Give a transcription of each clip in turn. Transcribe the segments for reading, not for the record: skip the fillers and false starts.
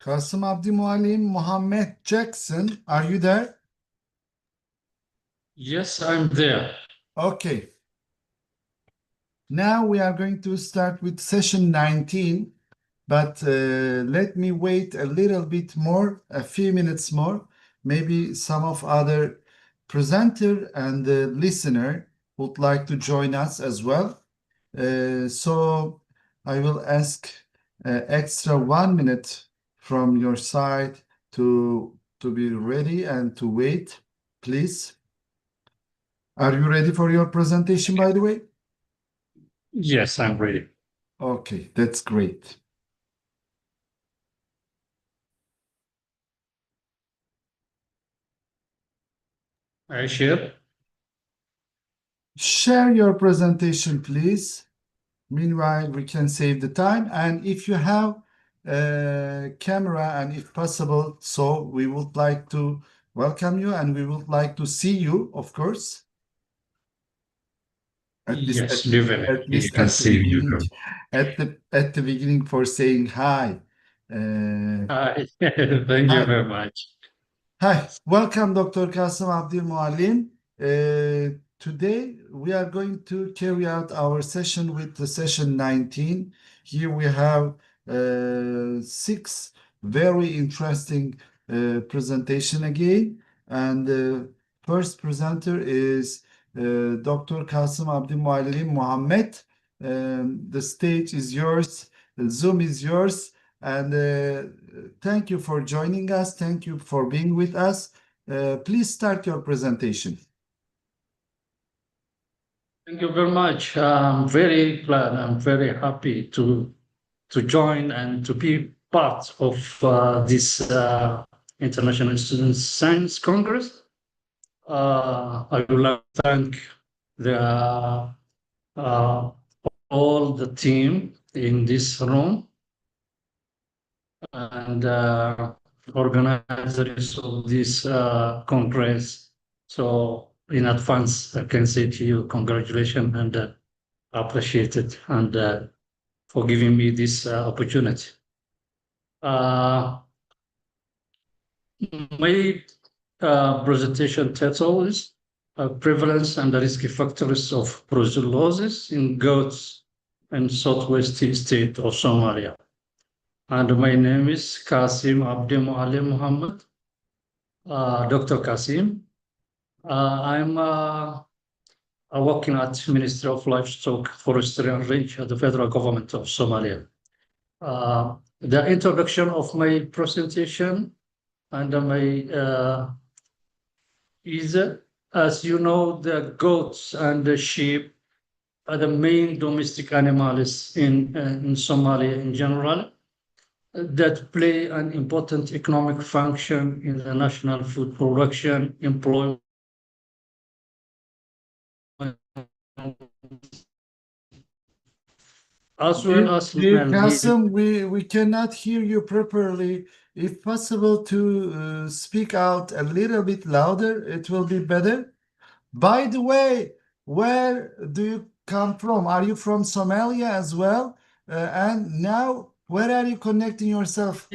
Qassim, Abdi, Moallim, Mohamed, Jackson, are you there? Yes, I'm there. Okay. Now we are going to start with session 19, but let me wait a little bit more, a few minutes more. Maybe some of other presenter and the listener would like to join us as well. So I will ask extra 1 minute from your side to be ready and to wait, please. Are you ready for your presentation, by the way? Yes, I'm ready. Okay, that's great. I share. Share your presentation, please. Meanwhile, we can save the time. And if you have a camera and if possible, so we would like to welcome you and we would like to see you, of course. Yes, definitely. At least You can at the see beginning, you. at the beginning for saying hi. Hi. Thank you Hi. very much. Hi, welcome, Dr. Qassim Abdul Moallim. Today we are going to carry out our session with the session 19. Here we have 6 very interesting presentation again. And the first presenter is Dr. Qassim Abdul Moallim Mohamed. The stage is yours, the Zoom is yours. And thank you for joining us. Thank you for being with us. Please start your presentation. Thank you very much. I'm very glad. I'm very happy to join and to be part of this International Student Science Congress. I would like to thank the all the team in this room and organizers of this congress. So in advance, I can say to you, congratulations and appreciate it and for giving me this opportunity. My presentation title is Prevalence and the Risk Factors of Brucellosis in Goats in Southwest State of Somalia. And my name is Qassim Abdi Moallim Mohamed, Dr. Qassim. I'm working at Ministry of Livestock, Forestry and Range at the federal government of Somalia. The introduction of my presentation and my is, as you know, the goats and the sheep are the main domestic animals in Somalia in general that play an important economic function in the national food production, employment, as well as Dear human Qassim, we cannot hear you properly. If possible to speak out a little bit louder, it will be better. By the way, where do you come from? Are you from Somalia as well? And now, where are you connecting yourself?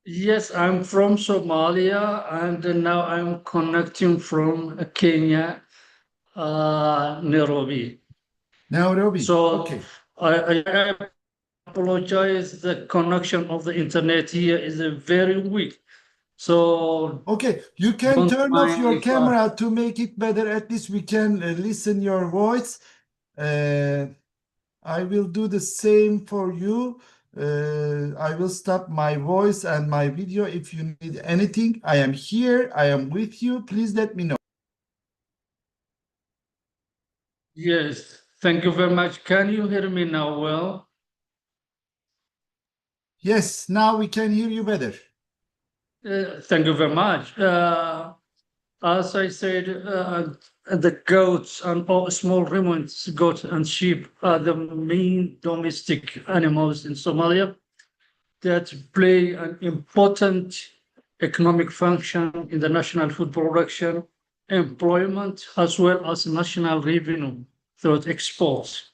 Yes, I'm from Somalia, and now I'm connecting from Kenya, Nairobi. Nairobi. So Okay. I apologize. The connection of the internet here is very weak. So okay, you can turn off your camera to make it better. At least we can listen your voice. I will do the same for you. I will stop my voice and my video. If you need anything, I am here. I am with you. Please let me know. Yes, thank you very much. Can you hear me now well? Yes, now we can hear you better. Thank you very much. As I said, the goats and all small ruminants, goats and sheep are the main domestic animals in Somalia that play an important economic function in the national food production, employment, as well as national revenue through exports.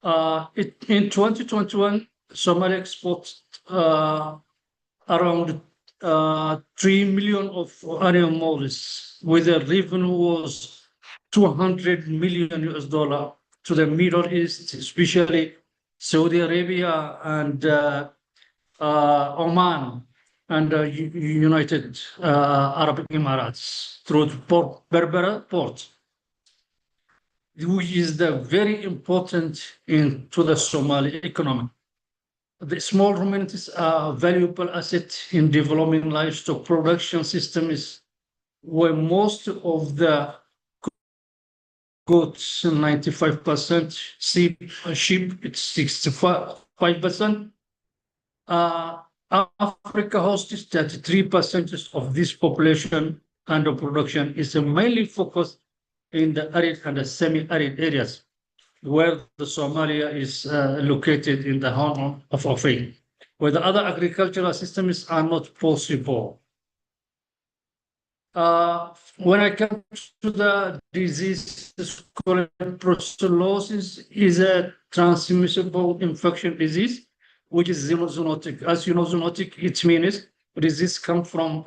In 2021, Somalia exported around 3 million of animals, with the revenue was $200 million to the Middle East, especially Saudi Arabia and Oman and United Arab Emirates through Berbera port, which is the very important to the Somali economy. The small ruminants are a valuable asset in developing livestock production systems, where most of the goats, 95%, sheep, it's 65%. Africa hosts 33% of this population, and the production is mainly focused in the arid and the semi-arid areas, where the Somalia is located in the Horn of Africa, where the other agricultural systems are not possible. When I come to the disease, brucellosis is a transmissible infection disease, which is zoonotic. As you know, zoonotic, it means disease comes from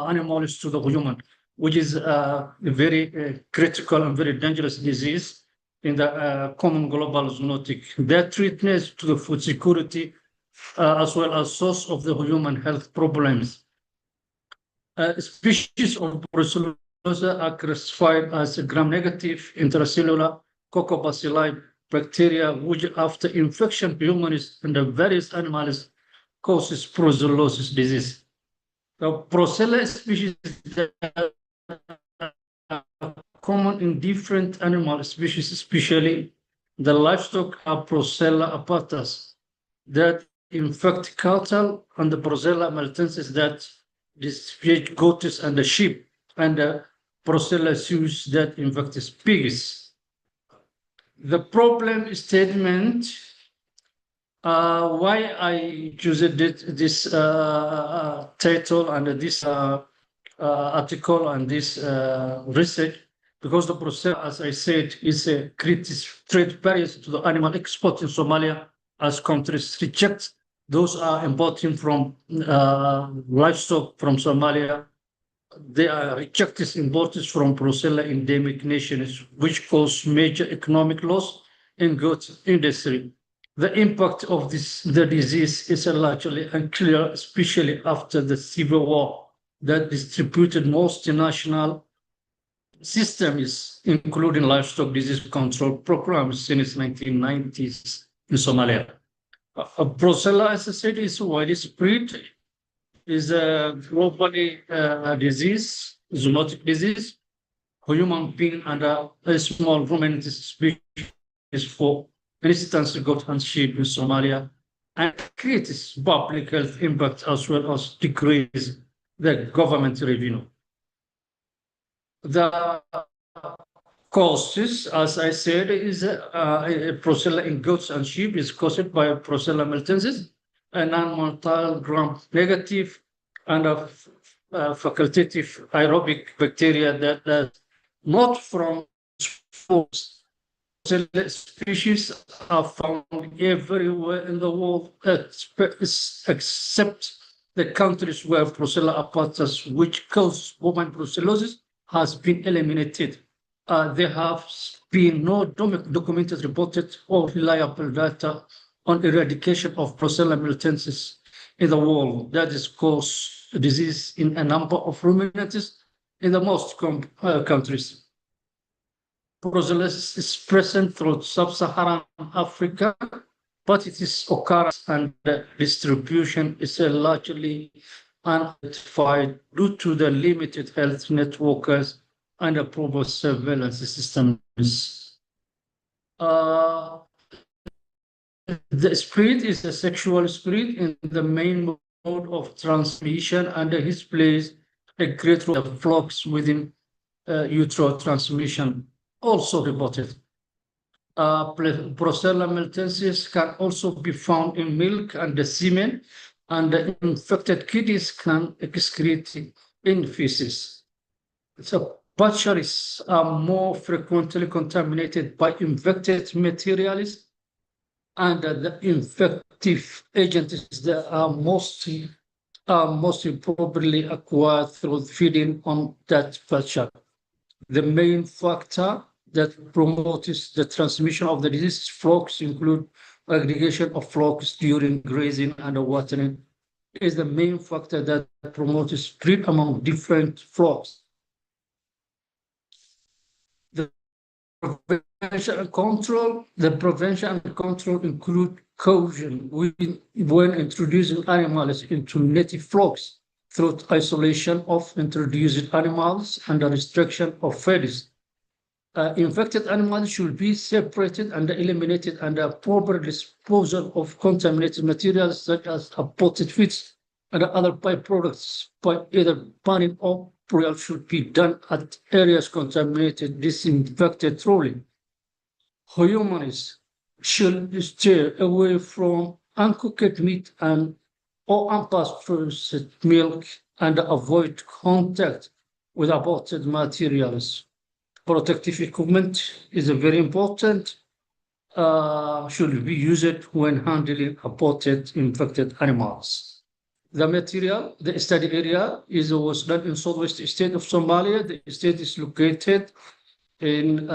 animals to the human, which is a very critical and very dangerous disease in the common global zoonotic. That threatens to the food security as well as source of the human health problems. Species of brucellosis are classified as gram-negative intracellular coccobacilli bacteria, which after infection humans and the various animals causes brucellosis disease. The brucella species that are common in different animal species, especially the livestock, are Brucella apatas that infect cattle, and the Brucella maltensis that distribute goats and the sheep, and the Brucella suis that infects pigs. The problem statement, why I choose this title and this article and this research, because the Brucella, as I said, is a critical trade barrier to the animal export in Somalia, as countries reject those are importing from livestock from Somalia. They are rejecting imports from Brucella endemic nations, which cause major economic loss in goat industry. The impact of the disease is largely unclear, especially after the civil war that distributed multinational systems, including livestock disease control programs since 1990s in Somalia. Brucella, as I said, is widespread, is a globally disease, zoonotic disease. Human being and a small ruminant species, for instance, goat and sheep in Somalia, and creates public health impact as well as decrease the government revenue. The causes, as I said, is Brucella in goats and sheep is caused by Brucella maltensis, a non-motile gram-negative and a facultative aerobic bacteria that not from sports. Brucella species are found everywhere in the world except the countries where Brucella apatas, which cause human brucellosis, has been eliminated. There have been no documented, reported, or reliable data on eradication of Brucella maltensis in the world. That is cause disease in a number of ruminants in the most countries. Brucellosis is present throughout sub-Saharan Africa, but its occurrence and distribution is largely unidentified due to the limited health networks and the proper surveillance systems. The spread is a sexual spread in the main mode of transmission, and it displays a great role of flux within utero transmission, also reported. Brucella maltensis can also be found in milk and the semen, and the infected kidneys can excrete in feces. So butcheries are more frequently contaminated by infected materials and the infective agents that are mostly probably acquired through feeding on that culture. The main factor that promotes the transmission of the disease flocks include aggregation of flocks during grazing and watering is the main factor that promotes spread among different flocks. The prevention and control include caution when introducing animals into native flocks through isolation of introduced animals and the restriction of feeders. Infected animals should be separated and eliminated, and proper disposal of contaminated materials such as aborted feeds and other byproducts by either banning or burial should be done at areas contaminated, disinfected thoroughly. Humans should stay away from uncooked meat and or unpasteurized milk and avoid contact with aborted materials. Protective equipment is very important, should be used when handling aborted infected animals. The material, the study area was done in southwest state of Somalia. The state is located in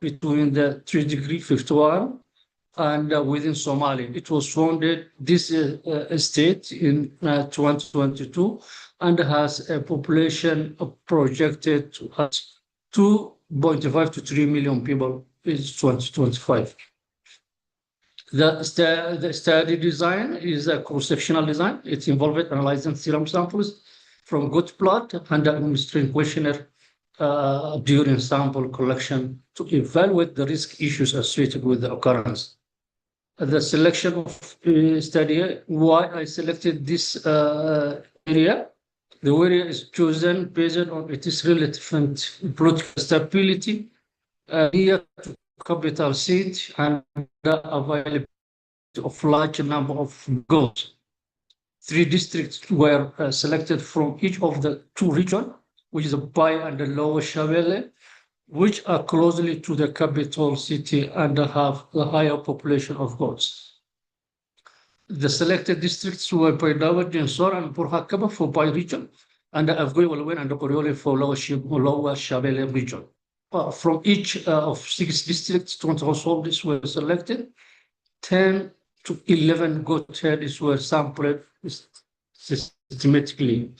between the 3°51 and within Somalia. It was founded, this state in 2022 and has a population projected at 2.5 to 3 million people in 2025. The study design is a cross-sectional design. It involved analyzing serum samples from goat blood and administering questionnaire during sample collection to evaluate the risk issues associated with the occurrence. The selection of study, why I selected this area. The area is chosen based on its relative political stability, near to capital city, and the availability of large number of goats. 3 districts were selected from each of the 2 regions, which is the Bai and the Lower Shabelle, which are closely to the capital city and have a higher population of goats. The selected districts were Paidawa, Jensor, and Burhakaba for Bai region, and the Afgoi Walwen and the Koriole for Lower Shabelle region. From each of 6 districts, 20 households were selected. 10 to 11 goat heads were sampled systematically.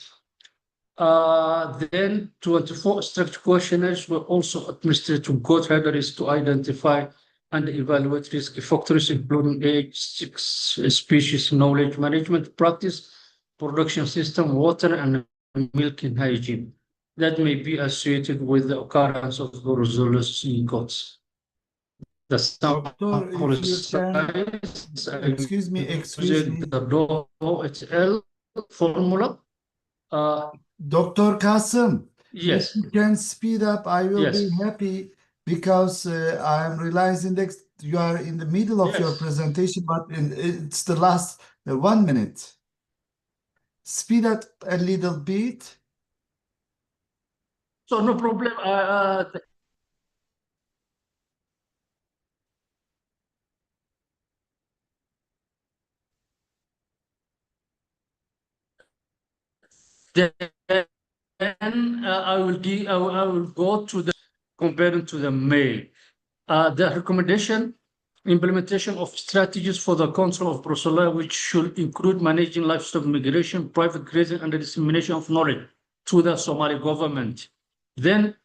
Then 24 structured questionnaires were also administered to goat herders to identify and evaluate risk factors, including age, sex, species, knowledge management practice, production system, water, and milking hygiene that may be associated with the occurrence of Brucellosis in goats. The Doctor, if you can, excuse me. The HL formula. Dr. Qassim, Yes. if you can speed up, I will Yes. be happy because I am realizing that you are in the middle of your Yes. presentation, but it's the last 1 minute. Speed up a little bit. So no problem. Then I will go to the comparing to the male. The recommendation, implementation of strategies for the control of Brucellosis, which should include managing livestock migration, private grazing, and the dissemination of knowledge to the Somali government. Then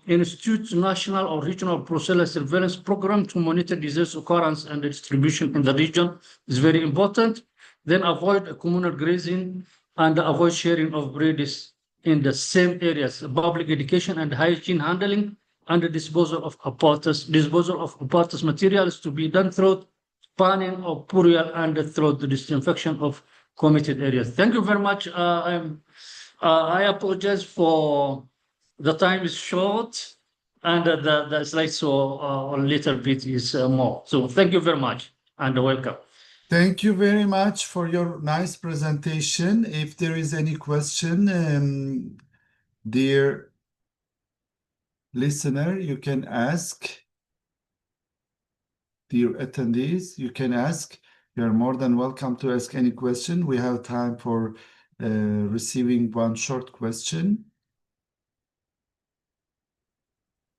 institute national or regional Brucellosis surveillance program to monitor disease occurrence and distribution in the region is very important. Then avoid communal grazing and avoid sharing of breeds in the same areas. Public education and hygiene handling and the disposal of abortus materials to be done through banning of burial and through the disinfection of committed areas. Thank you very much. I apologize for the time is short and the slides so a little bit is more. So thank you very much and welcome. Thank you very much for your nice presentation. If there is any question, dear listener, you can ask. dear attendees, you can ask. You're more than welcome to ask any question. We have time for receiving one short question.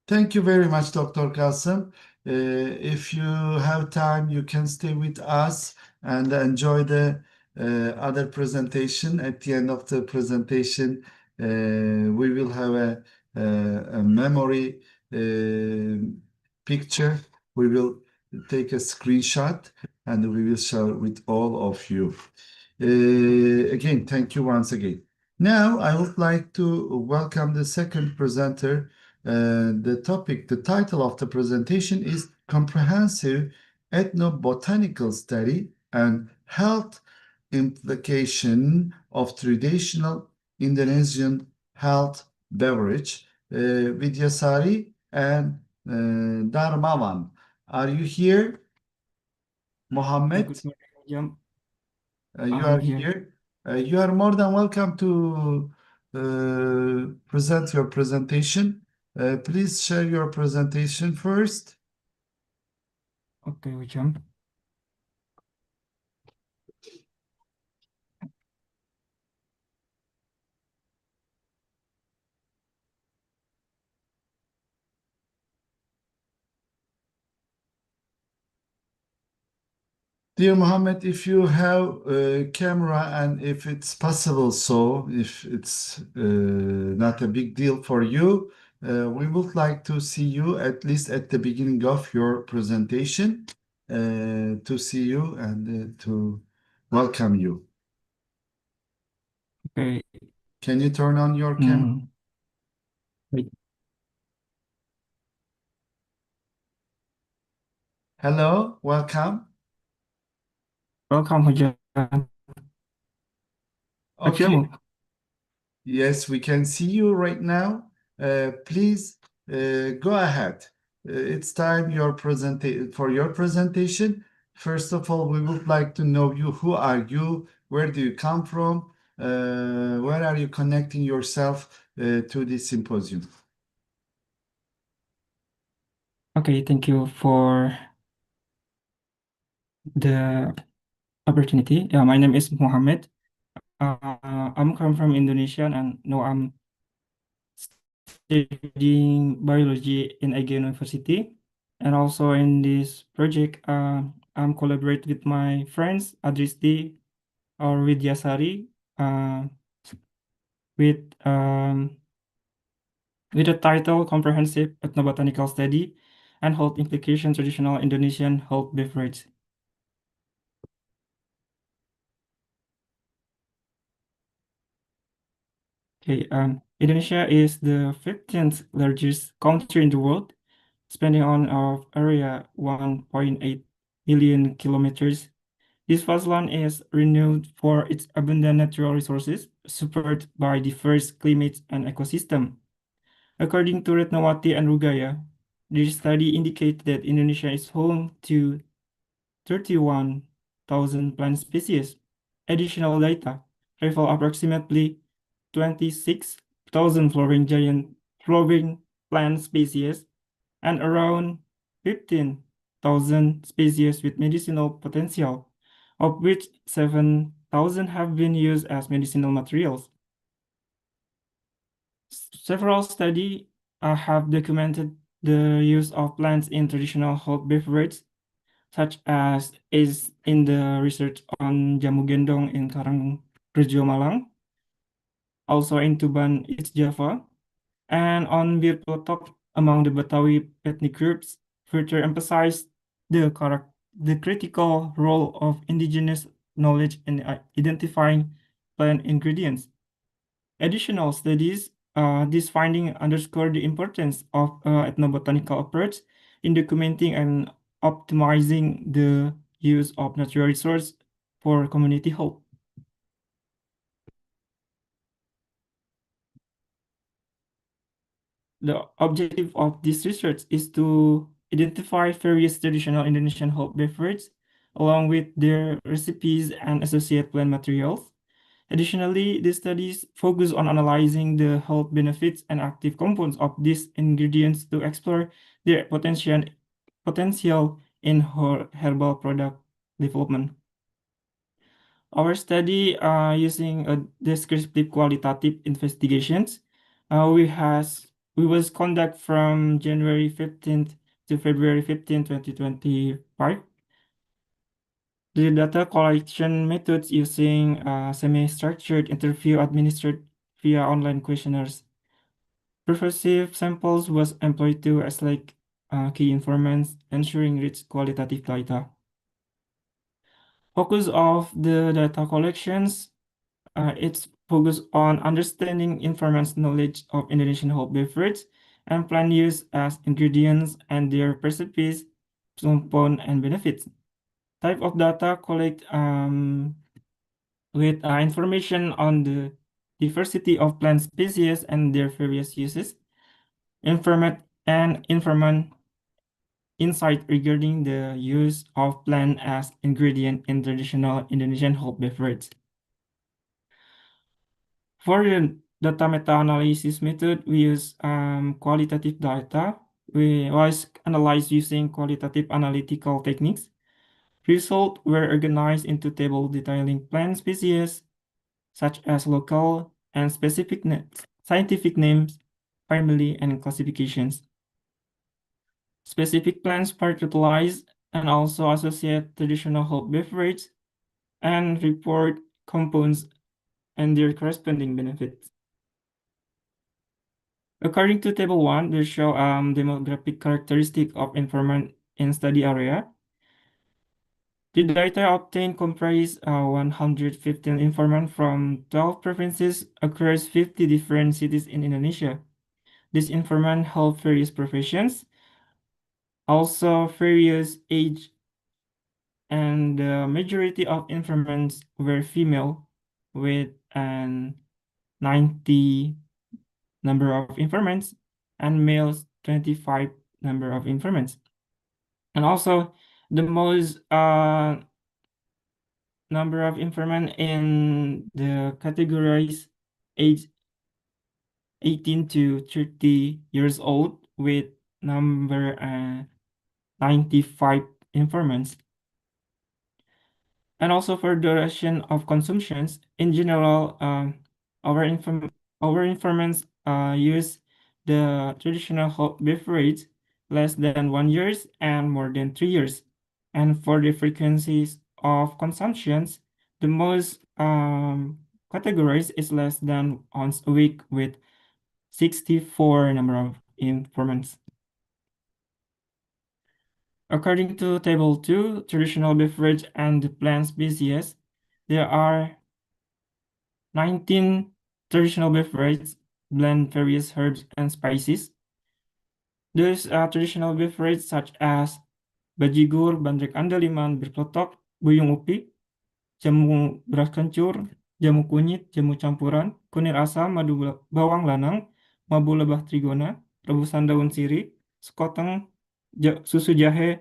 Thank you very much, Dr. Qassim. If you have time, you can stay with us and enjoy the other presentation. At the end of the presentation, we will have a memory picture. We will take a screenshot and we will share with all of you. Again, thank you once again. Now, I would like to welcome the second presenter. The title of the presentation is Comprehensive Ethnobotanical Study and Health Implication of Traditional Indonesian Health Beverage, Widyasari and Darmawan. Are you here? Mohamed? Good morning, Jam. You I'm are here. here. You are more than welcome to present your presentation. Please share your presentation first. Okay, Jam. Dear Mohamed, if you have a camera and if it's possible, so if it's not a big deal for you, we would like to see you at least at the beginning of your presentation, to see you and to welcome you. Okay. Can you turn on your camera? Wait. Hello, welcome. Welcome, Jam. Okay. Yes, we can see you right now. Please go ahead. It's time for your presentation. First of all, we would like to know you. Who are you? Where do you come from? Where are you connecting yourself to this symposium? Okay, thank you for the opportunity. Yeah, my name is Mohamed. I'm come from Indonesia and now I'm studying biology in Ege University. And also in this project, I'm collaborate with my friends Adristi or Widyasari with the title Comprehensive Ethnobotanical Study and Health Implication Traditional Indonesian Health Beverage. Okay, Indonesia is the 15th largest country in the world, spending on of area 1.8 million kilometers. This vast land is renowned for its abundant natural resources, supported by diverse climates and ecosystem. According to Retnawati and Rugaya, this study indicates that Indonesia is home to 31,000 plant species. Additional data reveal approximately 26,000 flowering plant species and around 15,000 species with medicinal potential, of which 7,000 have been used as medicinal materials. Several studies have documented the use of plants in traditional health beverages, such as is in the research on Jamu Gendong in Karangrejo, Malang, also in Tuban, East Java, and on Bir Peletok among the Betawi ethnic groups, further emphasize the critical role of indigenous knowledge in identifying plant ingredients. Additional studies, this finding underscore the importance of ethnobotanical approach in documenting and optimizing the use of natural resources for community health. The objective of this research is to identify various traditional Indonesian health beverages along with their recipes and associated plant materials. Additionally, these studies focus on analyzing the health benefits and active components of these ingredients to explore their potential in herbal product development. Our study using a descriptive qualitative investigations, we was conduct from January 15th to February 15th, 2025. The data collection methods using semi-structured interview administered via online questionnaires. Pervasive samples was employed to select key informants, ensuring rich qualitative data. Focus of the data collections, it's focused on understanding informants' knowledge of Indonesian whole beverage and plant use as ingredients and their recipes, component, and benefits. Type of data collect with information on the diversity of plant species and their various uses, informant insight regarding the use of plant as ingredient in traditional Indonesian whole beverage. For the data meta-analysis method, we use qualitative data. We was analyzed using qualitative analytical techniques. Results were organized into table detailing plant species, such as local and specific scientific names, family, and classifications. Specific plants particularize and also associate traditional whole beverage and report compounds and their corresponding benefits. According to Table 1, they show demographic characteristic of informant in study area. The data obtained comprise 115 informants from 12 provinces across 50 different cities in Indonesia. These informants hold various professions, also various age, and the majority of informants were female with an 90 number of informants and males 25 number of informants. And also the most number of informant in the categories age 18 to 30 years old with number 95 informants. And also for duration of consumptions, in general, our informants use the traditional hot beverage less than 1 year and more than 3 years. And for the frequencies of consumptions, the most categories is less than once a week with 64 number of informants. According to Table 2, traditional beverage and the plant species, there are 19 traditional beverages, blend various herbs and spices. Those traditional beverages such as bajigur, bandrek andaliman, berplotok, buyung upi, jamu beras kencur, jamu kunyit, jamu campuran, kunir asam, madu bawang lanang, mabu lebah trigona, rebusan daun sirih, sekoteng, susu jahe,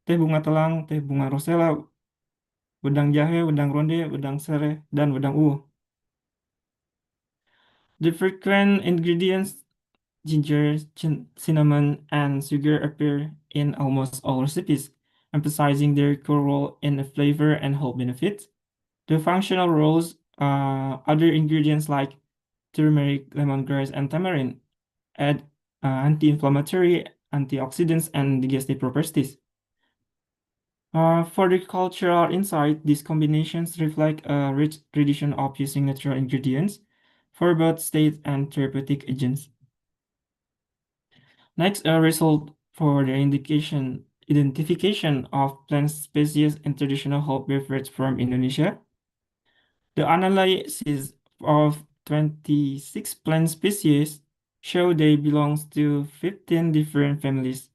teh bunga telang, teh bunga rosella, wedang jahe, wedang ronde, wedang sereh, dan wedang uwu. The frequent ingredients ginger, cinnamon, and sugar appear in almost all recipes, emphasizing their core role in the flavor and health benefits. The functional roles, other ingredients like turmeric, lemongrass, and tamarind add anti-inflammatory, antioxidants, and digestive properties. For the cultural insight, these combinations reflect a rich tradition of using natural ingredients for both state and therapeutic agents. Next, a result for the identification of plant species in traditional whole beverage from Indonesia. The analysis of 26 plant species show they belong to 15 different families,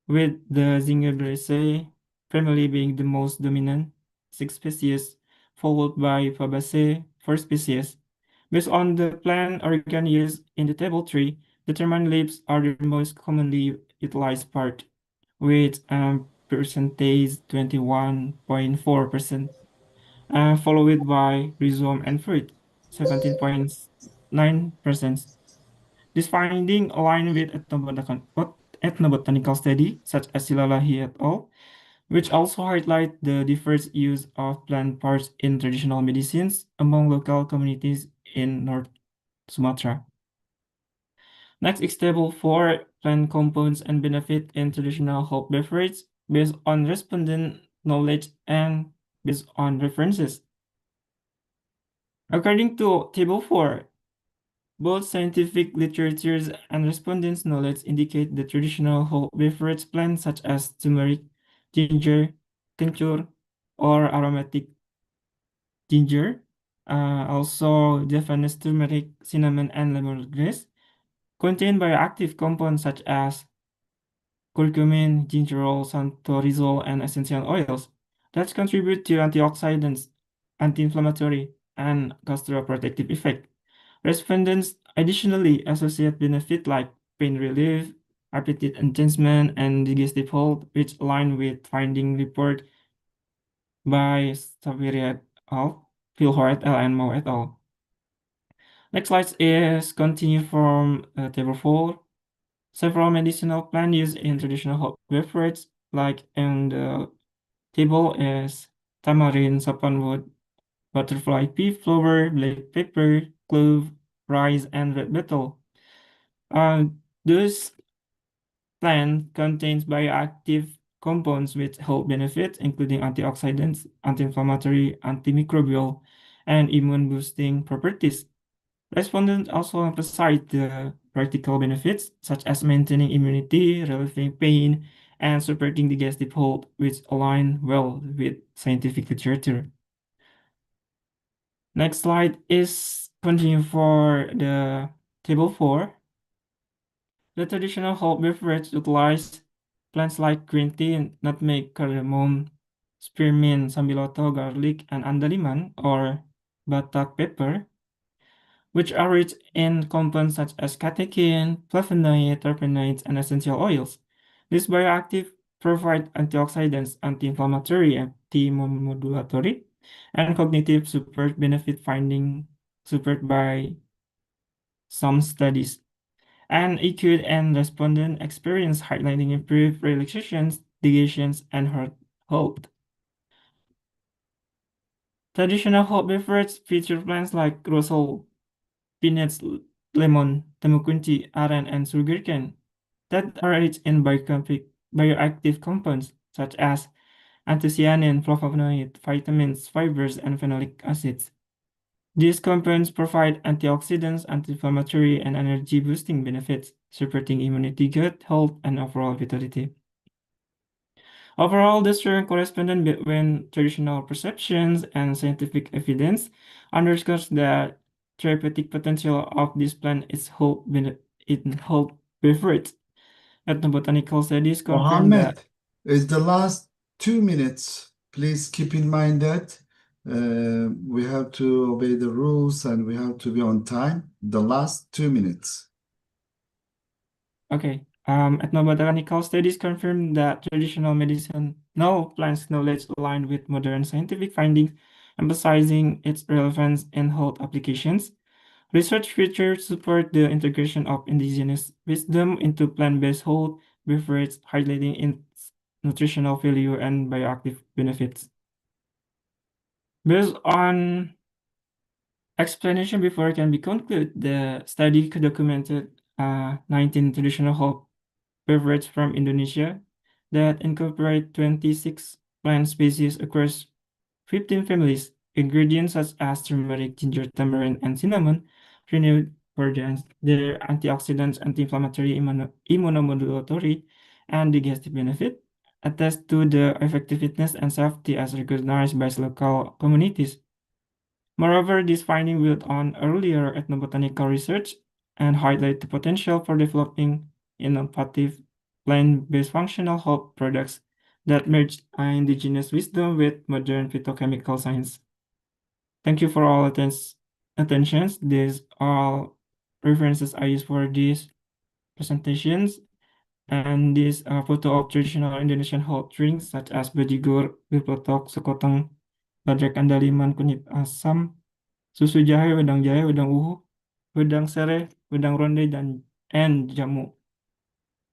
with the Zingiberaceae family being the most dominant, 6 species, followed by Fabaceae, 4 species. Based on the plant organ used in the table 3, determined leaves are the most commonly utilized part, with percentage 21.4%, followed by rhizome and fruit, 17.9%. This finding align with ethnobotanical study, such as Silalahi et al., which also highlight the diverse use of plant parts in traditional medicines among local communities in North Sumatra. Next is table 4, plant compounds and benefit in traditional hop beverage based on respondent knowledge and based on references. According to table 4, both scientific literatures and respondents' knowledge indicate the traditional whole beverage plants such as turmeric, ginger, tincture, or aromatic ginger, also Japanese turmeric, cinnamon, and lemongrass, contain bioactive compounds such as curcumin, gingerol, santorizol, and essential oils that contribute to antioxidants, anti-inflammatory, and gastroprotective effect. Respondents additionally associate benefit like pain relief, appetite enhancement, and digestive health, which align with finding report by Saviri et al., Philhor et al., and Mo et al. Next slide is continue from table 4. Several medicinal plants used in traditional hot beverages, like in the table, is tamarind, sapanwood, butterfly pea flower, black pepper, clove, rice, and red betel. Those plants contains bioactive compounds with health benefits, including antioxidants, anti-inflammatory, antimicrobial, and immune-boosting properties. Respondents also emphasize the practical benefits, such as maintaining immunity, relieving pain, and supporting digestive health, which align well with scientific literature. Next slide is continue for the table 4. The traditional hot beverage utilize plants like green tea, nutmeg, cardamom, spearmint, sambiloto, garlic, and andaliman or batak pepper, which are rich in compounds such as catechin, flavonoid, terpenoids, and essential oils. These bioactive provide antioxidants, anti-inflammatory, anti-modulatory, and cognitive support benefit finding supported by some studies. And EQ and respondent experience highlighting improved relaxations, digestions, and heart health. Traditional hot beverages feature plants like rosal, peanuts, lemon, temu kunci, aren, and sugarcane that are rich in bioactive compounds such as anthocyanin, flavonoid, vitamins, fibers, and phenolic acids. These compounds provide antioxidants, anti-inflammatory, and energy-boosting benefits, supporting immunity, gut health, and overall vitality. Overall, the strong correspondence between traditional perceptions and scientific evidence underscores the therapeutic potential of this plant in whole beverage. Ethnobotanical studies confirm that. Mohamed, is the last 2 minutes. Please keep in mind that we have to obey the rules and we have to be on time. The last 2 minutes. Okay. Ethnobotanical studies confirm that traditional medicinal plants knowledge aligned with modern scientific findings, emphasizing its relevance in health applications. Research features support the integration of indigenous wisdom into plant-based whole beverage, highlighting its nutritional value and bioactive benefits. Based on explanation before it can be concluded, the study documented 19 traditional whole beverage from Indonesia that incorporate 26 plant species across 15 families. Ingredients such as turmeric, ginger, tamarind, and cinnamon, renowned for their antioxidants, anti-inflammatory, immunomodulatory, and digestive benefit, attest to the effectiveness and safety as recognized by local communities. Moreover, this finding built on earlier ethnobotanical research and highlight the potential for developing innovative plant-based functional health products that merge indigenous wisdom with modern phytochemical science. Thank you for all attentions. These are references I use for these presentations. And this photo of traditional Indonesian hot drinks such as bajigur, bipotok, sekoteng, badrek andaliman, kunyit asam, susu jahe, wedang uhu, wedang sereh, wedang ronde, and jamu.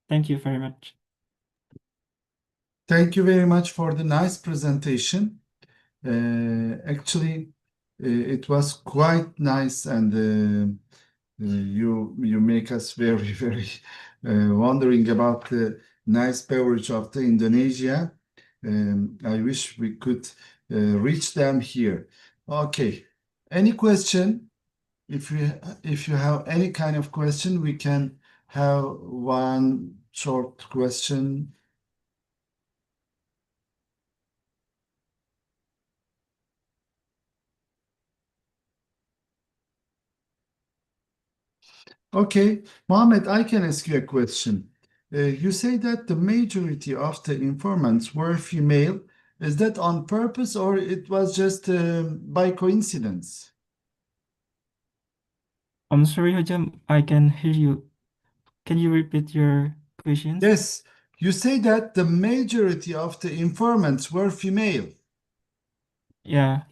Thank you very much. Thank you very much for the nice presentation. Actually, it was quite nice, and you make us very, very wondering about the nice beverage of the Indonesia. I wish we could reach them here. Okay. Any question? If you have any kind of question, we can have one short question. Okay, Mohamed, I can ask you a question. You say that the majority of the informants were female. Is that on purpose or it was just by coincidence? I'm sorry, Hocam, I can hear you. Can you repeat your questions? Yes, you say that the majority of the informants were female. Yeah.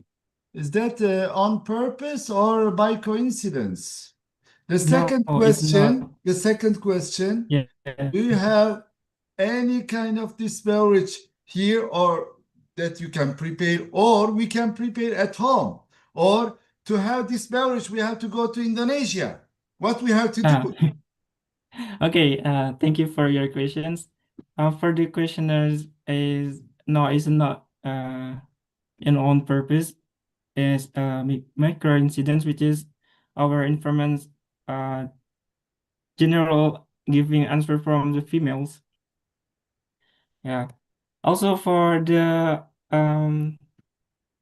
Is that on purpose or by coincidence? The second No, it's not. question, Yeah. do you have any kind of this beverage here or that you can prepare, or we can prepare at home? Or to have this beverage, we have to go to Indonesia. What we have to do? Okay, thank you for your questions. For the questioners is no, it's not on purpose. It's micro incidents, which is our informants general giving answer from the females. Yeah. Also for the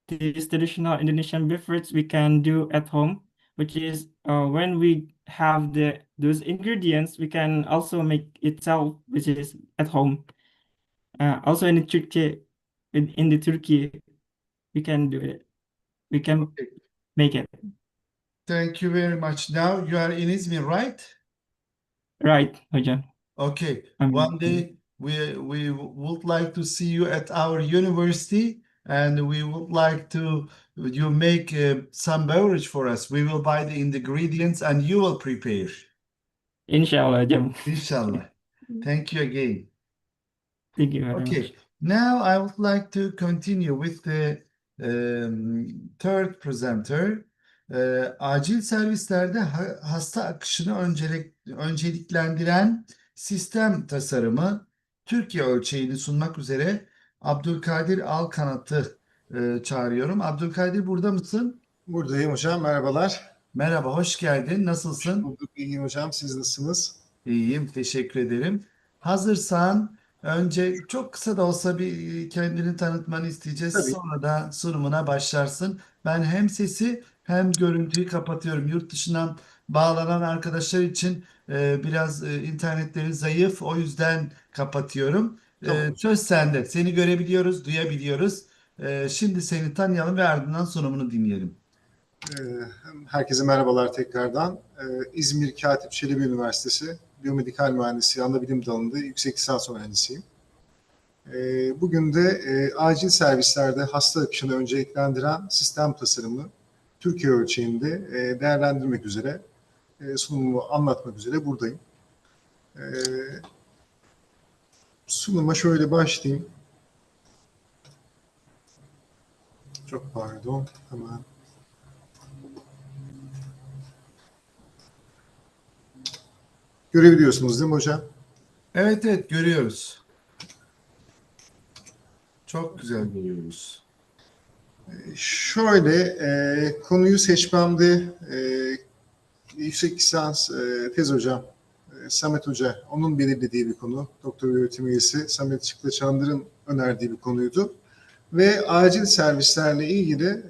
these traditional Indonesian beverages we can do at home, which is when we have those ingredients, we can also make itself, which is at home. Also in the Turkey, we can do it. We can Okay. make it. Thank you very much. Now you are in Izmir, right? Right, Hocam. Okay. Um, One day we would like to see you at our university, and we would like to you make some beverage for us. We will buy the ingredients and you will prepare. Inshallah, Hocam. Inshallah. Thank you again. Thank you very much. Okay. Now I would like to continue with the third presenter. Acil servislerde hasta akışını önceliklendiren sistem tasarımı Türkiye ölçeğini sunmak üzere Abdulkadir Alkanat'ı çağırıyorum. Abdulkadir, burada mısın? Buradayım hocam, merhabalar. Merhaba, hoş geldin. Nasılsın? Bulduk, iyiyim hocam, siz nasılsınız? İyiyim, teşekkür ederim. Hazırsan önce çok kısa da olsa bir kendini tanıtmanı isteyeceğiz. Tabii. Sonra da sunumuna başlarsın. Ben hem sesi hem görüntüyü kapatıyorum. Yurt dışından bağlanan arkadaşlar için biraz internetleri zayıf. O yüzden kapatıyorum. Tamam. Söz sende. Seni görebiliyoruz, duyabiliyoruz. Şimdi seni tanıyalım ve ardından sunumunu dinleyelim. Herkese merhabalar tekrardan. İzmir Katip Çelebi Üniversitesi Biyomedikal Mühendisliği Anabilim Dalı'nda yüksek lisans öğrencisiyim. Bugün de acil servislerde hasta akışını önceliklendiren sistem tasarımı Türkiye ölçeğinde değerlendirmek üzere, sunumumu anlatmak üzere buradayım. Sunuma şöyle başlayayım. Çok pardon, hemen. Görebiliyorsunuz değil mi hocam? Evet, evet, görüyoruz. Çok güzel görüyoruz. Şöyle, konuyu seçmemde yüksek lisans tez hocam, Samet Hoca, onun belirlediği bir konu. Doktor öğretim üyesi Samet Çıklaçandır'ın önerdiği bir konuydu. Ve acil servislerle ilgili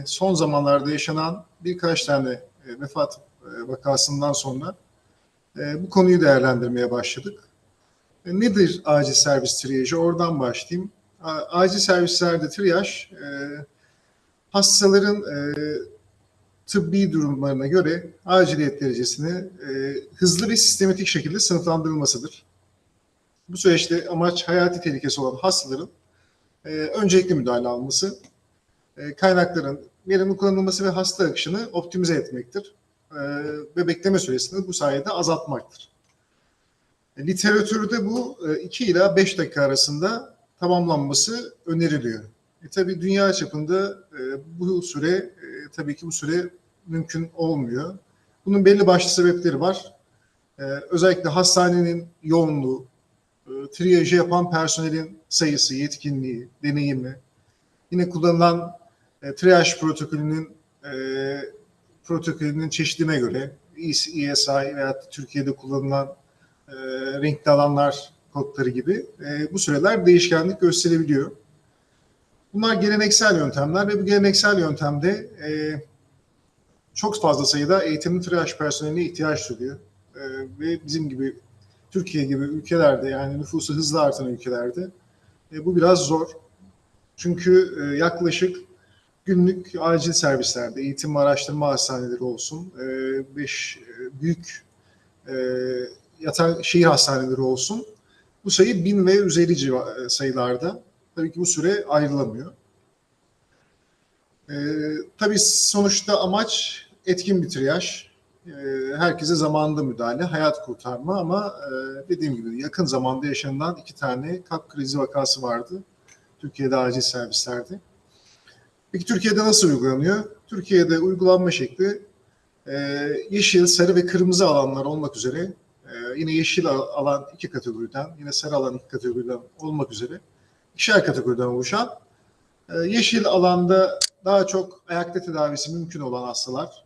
son zamanlarda yaşanan birkaç tane vefat vakasından sonra bu konuyu değerlendirmeye başladık. Nedir acil servis triyajı? Oradan başlayayım. Acil servislerde triyaj, hastaların tıbbi durumlarına göre aciliyet derecesini hızlı ve sistematik şekilde sınıflandırılmasıdır. Bu süreçte amaç hayati tehlikesi olan hastaların öncelikli müdahale alması, kaynakların verimli kullanılması ve hasta akışını optimize etmektir. Ve bekleme süresini bu sayede azaltmaktır. Literatürde bu 2 ila 5 dakika arasında tamamlanması öneriliyor. Tabii dünya çapında bu süre tabii ki bu süre mümkün olmuyor. Bunun belli başlı sebepleri var. Özellikle hastanenin yoğunluğu, triyajı yapan personelin sayısı, yetkinliği, deneyimi, yine kullanılan triyaj protokolünün çeşidine göre ISSC veya Türkiye'de kullanılan renkli alanlar kodları gibi bu süreler değişkenlik gösterebiliyor. Bunlar geleneksel yöntemler ve bu geleneksel yöntemde çok fazla sayıda eğitimli triyaj personeline ihtiyaç duyuyor. Ve bizim gibi Türkiye gibi ülkelerde, yani nüfusu hızlı artan ülkelerde bu biraz zor. Çünkü yaklaşık günlük acil servislerde, eğitim ve araştırma hastaneleri olsun, 5 büyük şehir hastaneleri olsun, bu sayı 1000 ve üzeri sayılarda. Tabii ki bu süre ayrılamıyor. Tabii sonuçta amaç etkin bir triyaj. Herkese zamanında müdahale, hayat kurtarma ama dediğim gibi yakın zamanda yaşanılan 2 tane kalp krizi vakası vardı. Türkiye'de acil servislerde. Peki Türkiye'de nasıl uygulanıyor? Türkiye'de uygulanma şekli yeşil, sarı ve kırmızı alanlar olmak üzere yine yeşil alan 2 kategoriden, yine sarı alan 2 kategoriden olmak üzere 2'şer kategoriden oluşan yeşil alanda daha çok ayakta tedavisi mümkün olan hastalar,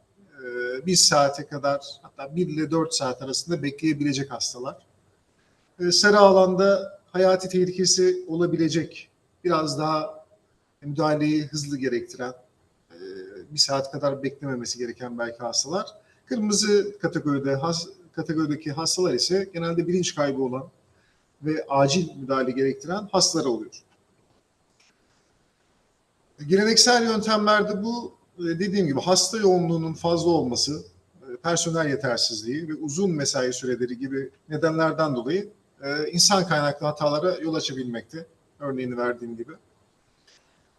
1 saate kadar hatta 1 ile 4 saat arasında bekleyebilecek hastalar. Sarı alanda hayati tehlikesi olabilecek, biraz daha müdahaleyi hızlı gerektiren, 1 saat kadar beklememesi gereken belki hastalar. Kırmızı kategorideki hastalar ise genelde bilinç kaybı olan ve acil müdahale gerektiren hastalar oluyor. Geleneksel yöntemlerde bu dediğim gibi hasta yoğunluğunun fazla olması, personel yetersizliği ve uzun mesai süreleri gibi nedenlerden dolayı insan kaynaklı hatalara yol açabilmekte. Örneğini verdiğim gibi.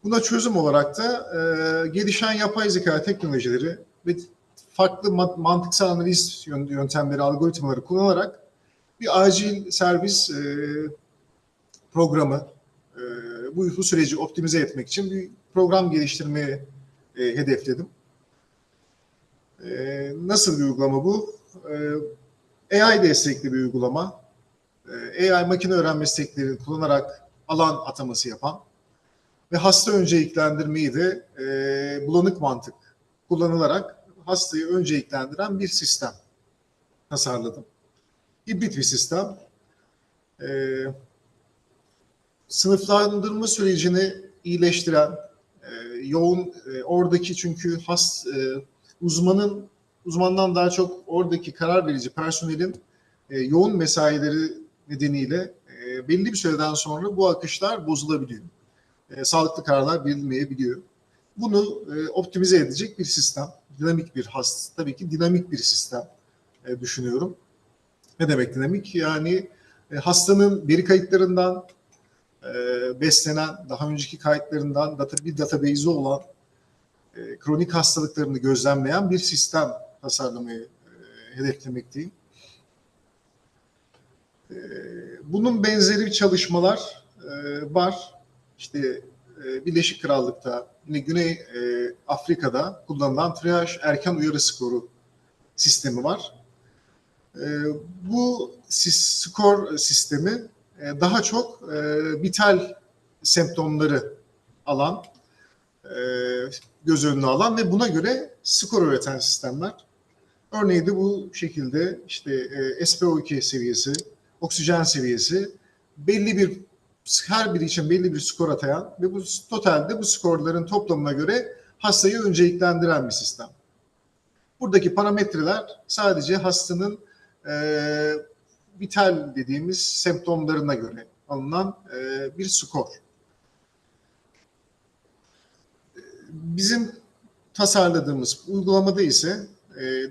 Buna çözüm olarak da gelişen yapay zeka teknolojileri ve farklı mantıksal analiz yöntemleri, algoritmaları kullanarak bir acil servis programı, bu süreci optimize etmek için bir program geliştirmeyi hedefledim. Nasıl bir uygulama bu? AI destekli bir uygulama. AI makine öğrenmesi tekniklerini kullanarak alan ataması yapan ve hasta önceliklendirmeyi de bulanık mantık kullanılarak hastayı önceliklendiren bir sistem tasarladım. Hibrit bir sistem. Sınıflandırma sürecini iyileştiren, yoğun oradaki çünkü uzmandan daha çok oradaki karar verici personelin yoğun mesaileri nedeniyle belli bir süreden sonra bu akışlar bozulabiliyor. Sağlıklı kararlar verilmeyebiliyor. Bunu optimize edecek bir sistem, dinamik bir tabii ki dinamik bir sistem düşünüyorum. Ne demek dinamik? Yani hastanın veri kayıtlarından beslenen, daha önceki kayıtlarından bir database'i olan kronik hastalıklarını gözlemleyen bir sistem tasarlamayı hedeflemekteyim. Bunun benzeri çalışmalar var. İşte Birleşik Krallık'ta, yine Güney Afrika'da kullanılan triyaj erken uyarı skoru sistemi var. Bu skor sistemi daha çok vital semptomları alan, göz önüne alan ve buna göre skor üreten sistemler. Örneğin de bu şekilde işte SpO2 seviyesi, oksijen seviyesi her biri için belli bir skor atayan ve bu totalde bu skorların toplamına göre hastayı önceliklendiren bir sistem. Buradaki parametreler sadece hastanın vital dediğimiz semptomlarına göre alınan bir skor. Bizim tasarladığımız uygulamada ise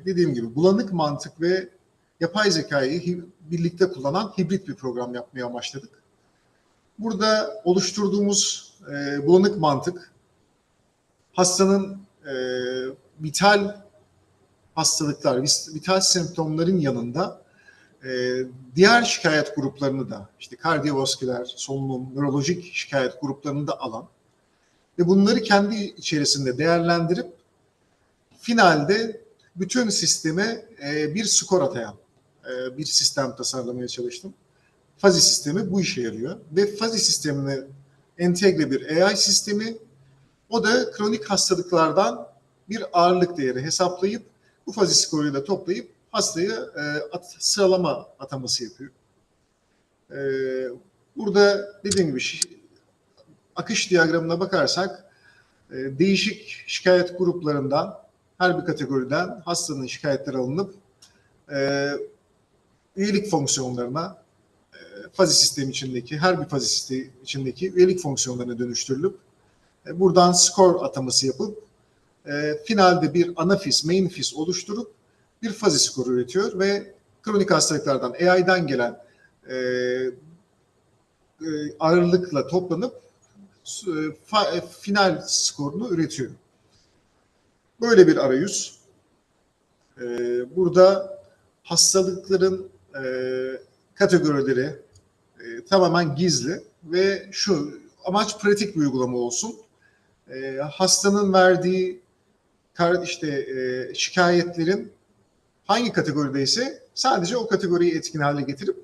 dediğim gibi bulanık mantık ve yapay zekayı birlikte kullanan hibrit bir program yapmaya amaçladık. Burada oluşturduğumuz bulanık mantık hastanın vital hastalıklar, vital semptomların yanında diğer şikayet gruplarını da, işte kardiyovasküler, solunum, nörolojik şikayet gruplarını da alan ve bunları kendi içerisinde değerlendirip finalde bütün sisteme bir skor atayan bir sistem tasarlamaya çalıştım. Fazi sistemi bu işe yarıyor ve fazi sistemine entegre bir AI sistemi, o da kronik hastalıklardan bir ağırlık değeri hesaplayıp bu fazi skoruyla toplayıp hastaya sıralama ataması yapıyor. Burada dediğim gibi akış diyagramına bakarsak değişik şikayet gruplarından, her bir kategoriden hastanın şikayetleri alınıp üyelik fonksiyonlarına, fazi sistemi içindeki, her bir fazi sistemi içindeki üyelik fonksiyonlarına dönüştürülüp buradan skor ataması yapıp finalde bir ana FIS, main FIS oluşturup bir fazi skoru üretiyor ve kronik hastalıklardan AI'den gelen ağırlıkla toplanıp final skorunu üretiyor. Böyle bir arayüz. Burada hastalıkların kategorileri tamamen gizli ve şu amaç pratik bir uygulama olsun. Hastanın verdiği şikayetlerin hangi kategorideyse sadece o kategoriyi etkin hale getirip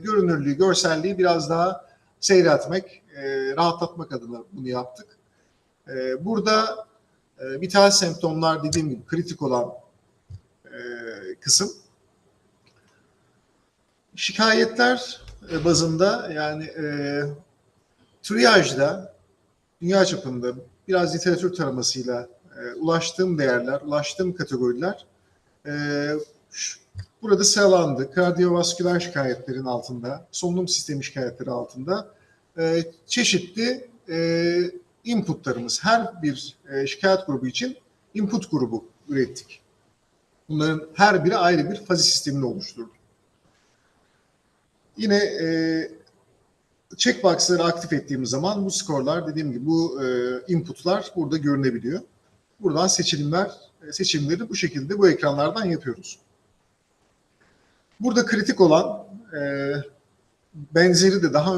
görünürlüğü, görselliği biraz daha seyretmek, rahatlatmak adına bunu yaptık. Burada vital semptomlar dediğim gibi kritik olan kısım. Şikayetler bazında yani triyajda dünya çapında biraz literatür taramasıyla ulaştığım değerler, ulaştığım kategoriler burada sıralandı. Kardiyovasküler şikayetlerin altında, solunum sistemi şikayetleri altında çeşitli inputlarımız, her bir şikayet grubu için input grubu ürettik. Bunların her biri ayrı bir fazi sistemini oluşturdu. Yine checkbox'ları aktif ettiğimiz zaman bu skorlar, dediğim gibi bu inputlar burada görünebiliyor. Buradan seçimleri bu şekilde bu ekranlardan yapıyoruz. Burada kritik olan benzeri de daha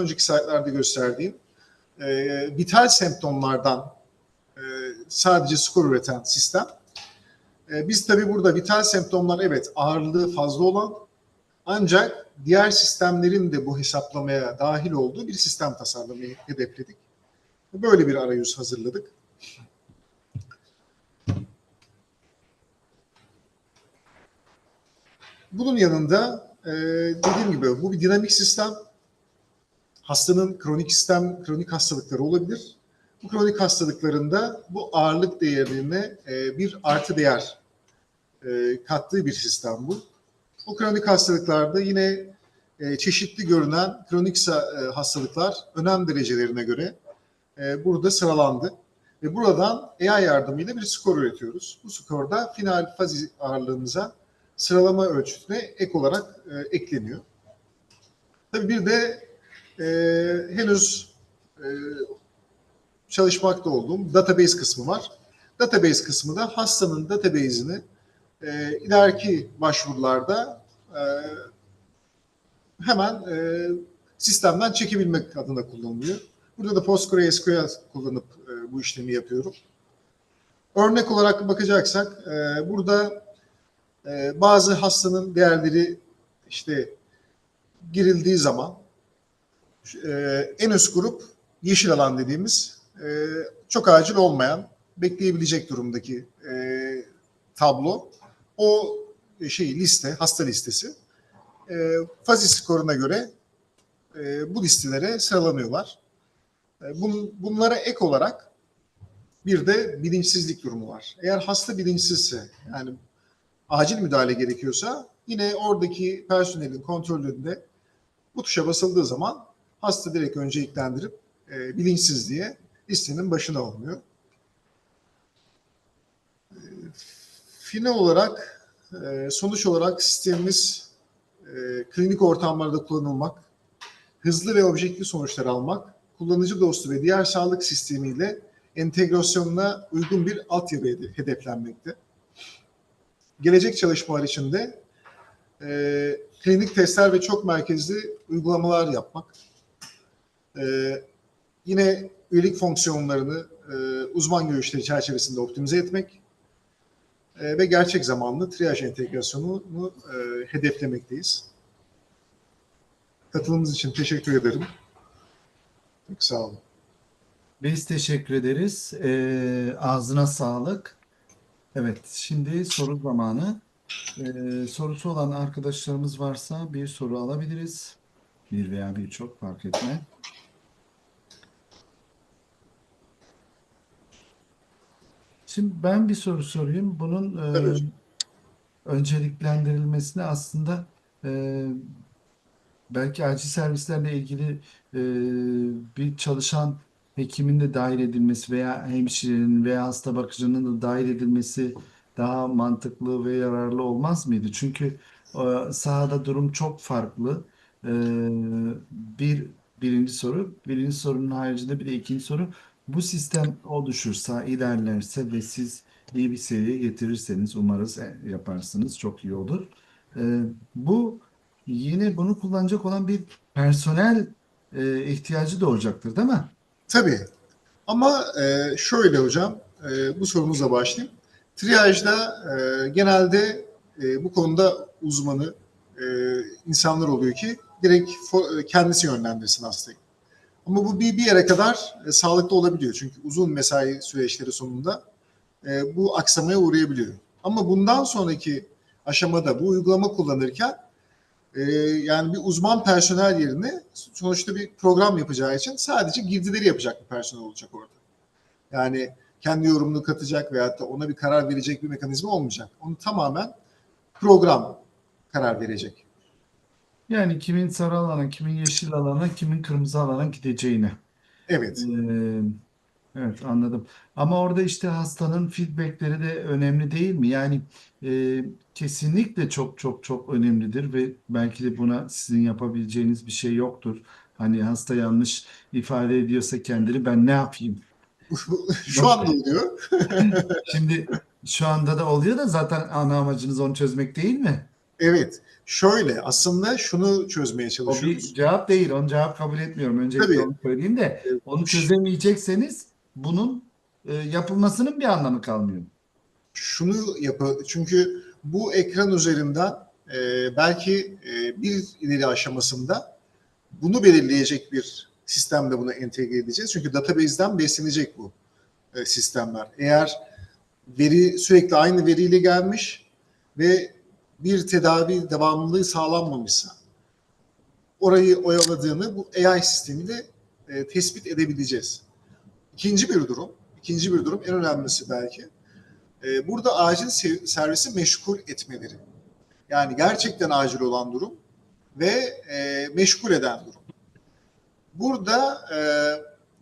önceki slaytlarda gösterdiğim vital semptomlardan sadece skor üreten sistem. Biz tabii burada vital semptomlar evet ağırlığı fazla olan ancak diğer sistemlerin de bu hesaplamaya dahil olduğu bir sistem tasarlamayı hedefledik. Böyle bir arayüz hazırladık. Bunun yanında dediğim gibi bu bir dinamik sistem. Hastanın kronik hastalıkları olabilir. Bu kronik hastalıklarında bu ağırlık değerine bir artı değer kattığı bir sistem bu. Bu kronik hastalıklarda yine çeşitli görünen kronik hastalıklar önem derecelerine göre burada sıralandı. Ve buradan AI yardımıyla bir skor üretiyoruz. Bu skorda final fazi ağırlığımıza sıralama ölçütüne ek olarak ekleniyor. Tabii bir de henüz çalışmakta olduğum database kısmı var. Database kısmı da hastanın database'ini ileriki başvurularda hemen sistemden çekebilmek adına kullanılıyor. Burada da PostgreSQL kullanıp bu işlemi yapıyorum. Örnek olarak bakacaksak burada bazı hastanın değerleri işte girildiği zaman en üst grup yeşil alan dediğimiz çok acil olmayan, bekleyebilecek durumdaki tablo. O liste, hasta listesi. Fazi skoruna göre bu listelere sıralanıyorlar. Bunlara ek olarak bir de bilinçsizlik durumu var. Eğer hasta bilinçsizse, yani acil müdahale gerekiyorsa yine oradaki personelin kontrolünde bu tuşa basıldığı zaman hasta direkt önceliklendirip bilinçsiz diye listenin başına alınıyor. Final olarak, sonuç olarak sistemimiz klinik ortamlarda kullanılmak, hızlı ve objektif sonuçlar almak, kullanıcı dostu ve diğer sağlık sistemiyle entegrasyonuna uygun bir altyapı hedeflenmekte. Gelecek çalışmalar için de klinik testler ve çok merkezli uygulamalar yapmak. Yine üyelik fonksiyonlarını uzman görüşleri çerçevesinde optimize etmek ve gerçek zamanlı triyaj entegrasyonunu hedeflemekteyiz. Katılımınız için teşekkür ederim. Çok sağ olun. Biz teşekkür ederiz. Ağzına sağlık. Evet, şimdi soru zamanı. Sorusu olan arkadaşlarımız varsa bir soru alabiliriz. Bir veya birçok fark etmez. Şimdi ben bir soru sorayım. Bunun önceliklendirilmesine aslında belki acil servislerle ilgili bir çalışan hekimin de dahil edilmesi veya hemşirenin veya hasta bakıcının da dahil edilmesi daha mantıklı ve yararlı olmaz mıydı? Çünkü sahada durum çok farklı. Birinci soru. Birinci sorunun haricinde bir de ikinci soru. Bu sistem oluşursa, ilerlerse ve siz iyi bir seviyeye getirirseniz umarız yaparsınız. Çok iyi olur. Bu yine bunu kullanacak olan bir personel ihtiyacı doğacaktır, değil mi? Tabii. Ama şöyle hocam, bu sorunuzla başlayayım. Triyajda genelde bu konuda uzmanı insanlar oluyor ki direkt kendisi yönlendirsin hastayı. Ama bu bir yere kadar sağlıklı olabiliyor. Çünkü uzun mesai süreçleri sonunda bu aksamaya uğrayabiliyor. Ama bundan sonraki aşamada bu uygulama kullanırken yani bir uzman personel yerine sonuçta bir program yapacağı için sadece girdileri yapacak bir personel olacak orada. Yani kendi yorumunu katacak veyahut da ona bir karar verecek bir mekanizma olmayacak. Onu tamamen program karar verecek. Yani kimin sarı alana, kimin yeşil alana, kimin kırmızı alana gideceğine. Evet. Evet, anladım. Ama orada işte hastanın feedbackleri de önemli değil mi? Yani kesinlikle çok çok çok önemlidir ve belki de buna sizin yapabileceğiniz bir şey yoktur. Hani hasta yanlış ifade ediyorsa kendini ben ne yapayım? Şu anda oluyor. Şimdi şu anda da oluyor da zaten ana amacınız onu çözmek değil mi? Evet. Şöyle aslında şunu çözmeye O bir çalışıyoruz. cevap değil. Onu cevap kabul etmiyorum. Öncelikle Tabii. onu söyleyeyim de onu çözemeyecekseniz bunun yapılmasının bir anlamı kalmıyor. Çünkü bu ekran üzerinden belki bir ileri aşamasında bunu belirleyecek bir sistemle bunu entegre edeceğiz. Çünkü database'den beslenecek bu sistemler. Eğer veri sürekli aynı veriyle gelmiş ve bir tedavi devamlılığı sağlanmamışsa orayı oyaladığını bu AI sistemiyle tespit edebileceğiz. İkinci bir durum en önemlisi belki. Burada acil servisi meşgul etmeleri. Yani gerçekten acil olan durum ve meşgul eden durum. Burada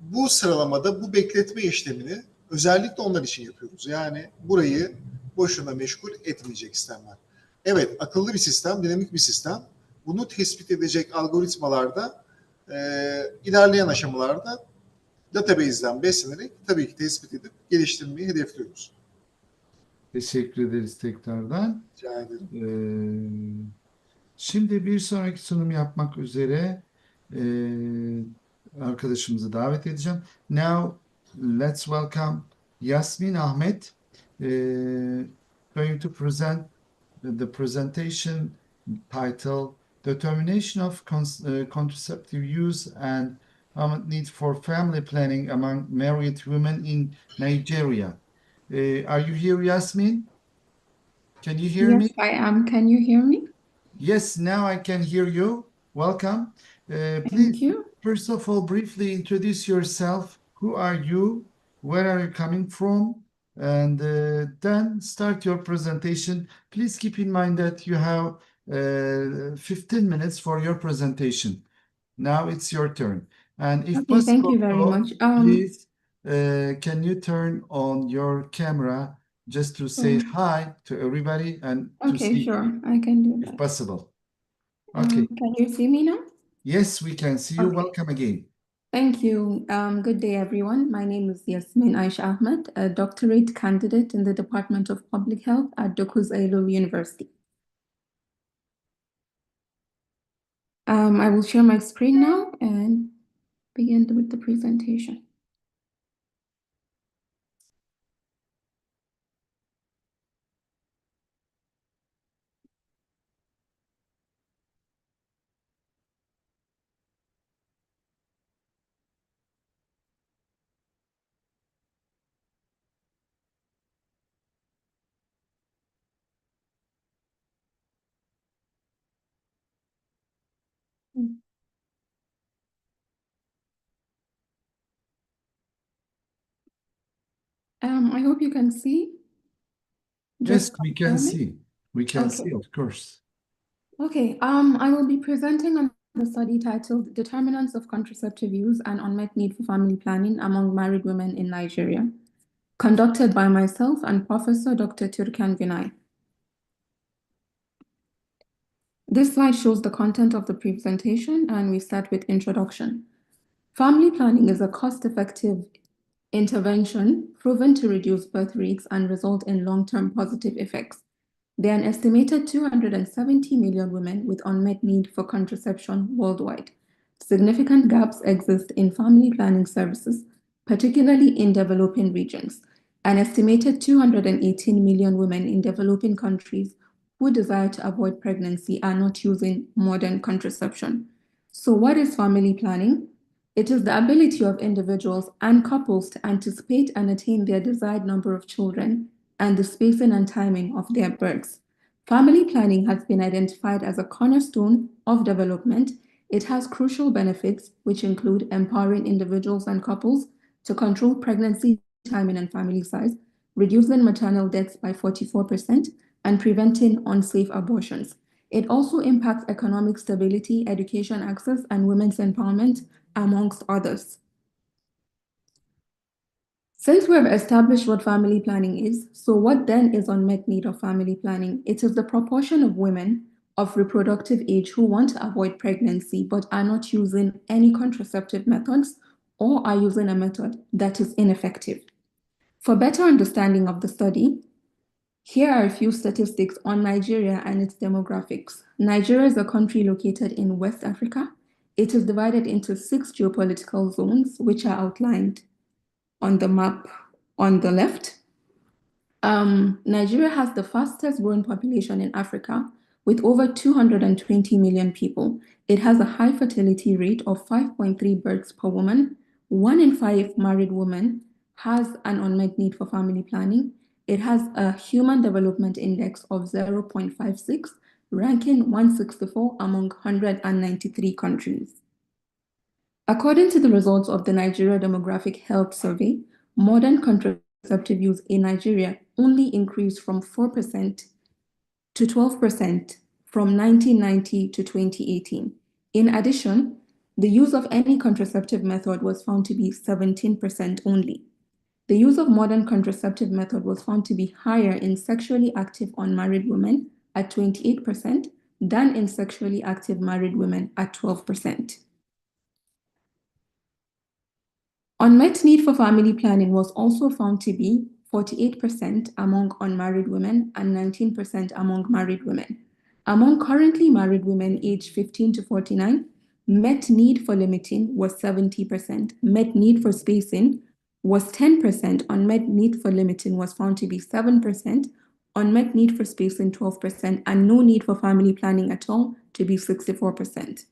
bu sıralamada bu bekletme işlemini özellikle onlar için yapıyoruz. Yani burayı boşuna meşgul etmeyecek sistemler. Evet, akıllı bir sistem, dinamik bir sistem. Bunu tespit edecek algoritmalarda ilerleyen aşamalarda database'den beslenerek tabii ki tespit edip geliştirmeyi hedefliyoruz. Teşekkür ederiz tekrardan. Rica ederim. Şimdi bir sonraki sunum yapmak üzere arkadaşımızı davet edeceğim. Now let's welcome Yasmin Ahmet going to present the presentation title Determination of Contraceptive Use and Unmet Need for Family Planning Among Married Women in Nigeria. Are you here, Yasmin? Can you hear me? Yes, I am. Can you hear me? Yes, now I can hear you. Welcome. Thank Please, you. first of all, briefly introduce yourself. Who are you? Where are you coming from? And then start your presentation. Please keep in mind that you have 15 minutes for your presentation. Now it's your turn. And if Okay, thank you possible, very much. please, can you turn on your camera just to say hi to everybody and to Okay, see sure. I can do if that. possible. Okay. Can you see me now? Yes, we can see you. Okay. Welcome again. Thank you. Good day, everyone. My name is Yasmin Ahmet, a doctorate candidate in the Department of Public Health at 9 Eylül University. I will share my screen now and begin with the presentation. I hope you can see. Yes, Just we can confirm it. see. We can Okay. see, of course. Okay, I will be presenting on the study titled Determinants of Contraceptive Use and Unmet Need for Family Planning Among Married Women in Nigeria, conducted by myself and Professor Dr. Türkan Günay. This slide shows the content of the presentation, and we start with introduction. Family planning is a cost-effective intervention proven to reduce birth rates and result in long-term positive effects. There are an estimated 270 million women with unmet need for contraception worldwide. Significant gaps exist in family planning services, particularly in developing regions. An estimated 218 million women in developing countries who desire to avoid pregnancy are not using modern contraception. So what is family planning? It is the ability of individuals and couples to anticipate and attain their desired number of children and the spacing and timing of their births. Family planning has been identified as a cornerstone of development. It has crucial benefits, which include empowering individuals and couples to control pregnancy timing and family size, reducing maternal deaths by 44%, and preventing unsafe abortions. It also impacts economic stability, education access, and women's empowerment, amongst others. Since we have established what family planning is, so what then is unmet need of family planning? It is the proportion of women of reproductive age who want to avoid pregnancy but are not using any contraceptive methods or are using a method that is ineffective. For better understanding of the study, here are a few statistics on Nigeria and its demographics. Nigeria is a country located in West Africa. It is divided into 6 geopolitical zones, which are outlined on the map on the left. Nigeria has the fastest growing population in Africa with over 220 million people. It has a high fertility rate of 5.3 births per woman. 1 in 5 married women has an unmet need for family planning. It has a Human Development Index of 0.56, ranking 164 among 193 countries. According to the results of the Nigeria Demographic Health Survey, modern contraceptive use in Nigeria only increased from 4% to 12% from 1990 to 2018. In addition, the use of any contraceptive method was found to be 17% only. The use of modern contraceptive method was found to be higher in sexually active unmarried women at 28% than in sexually active married women at 12%. Unmet need for family planning was also found to be 48% among unmarried women and 19% among married women. Among currently married women aged 15 to 49, met need for limiting was 70%, met need for spacing was 10%, unmet need for limiting was found to be 7%, unmet need for spacing 12%, and no need for family planning at all to be 64%.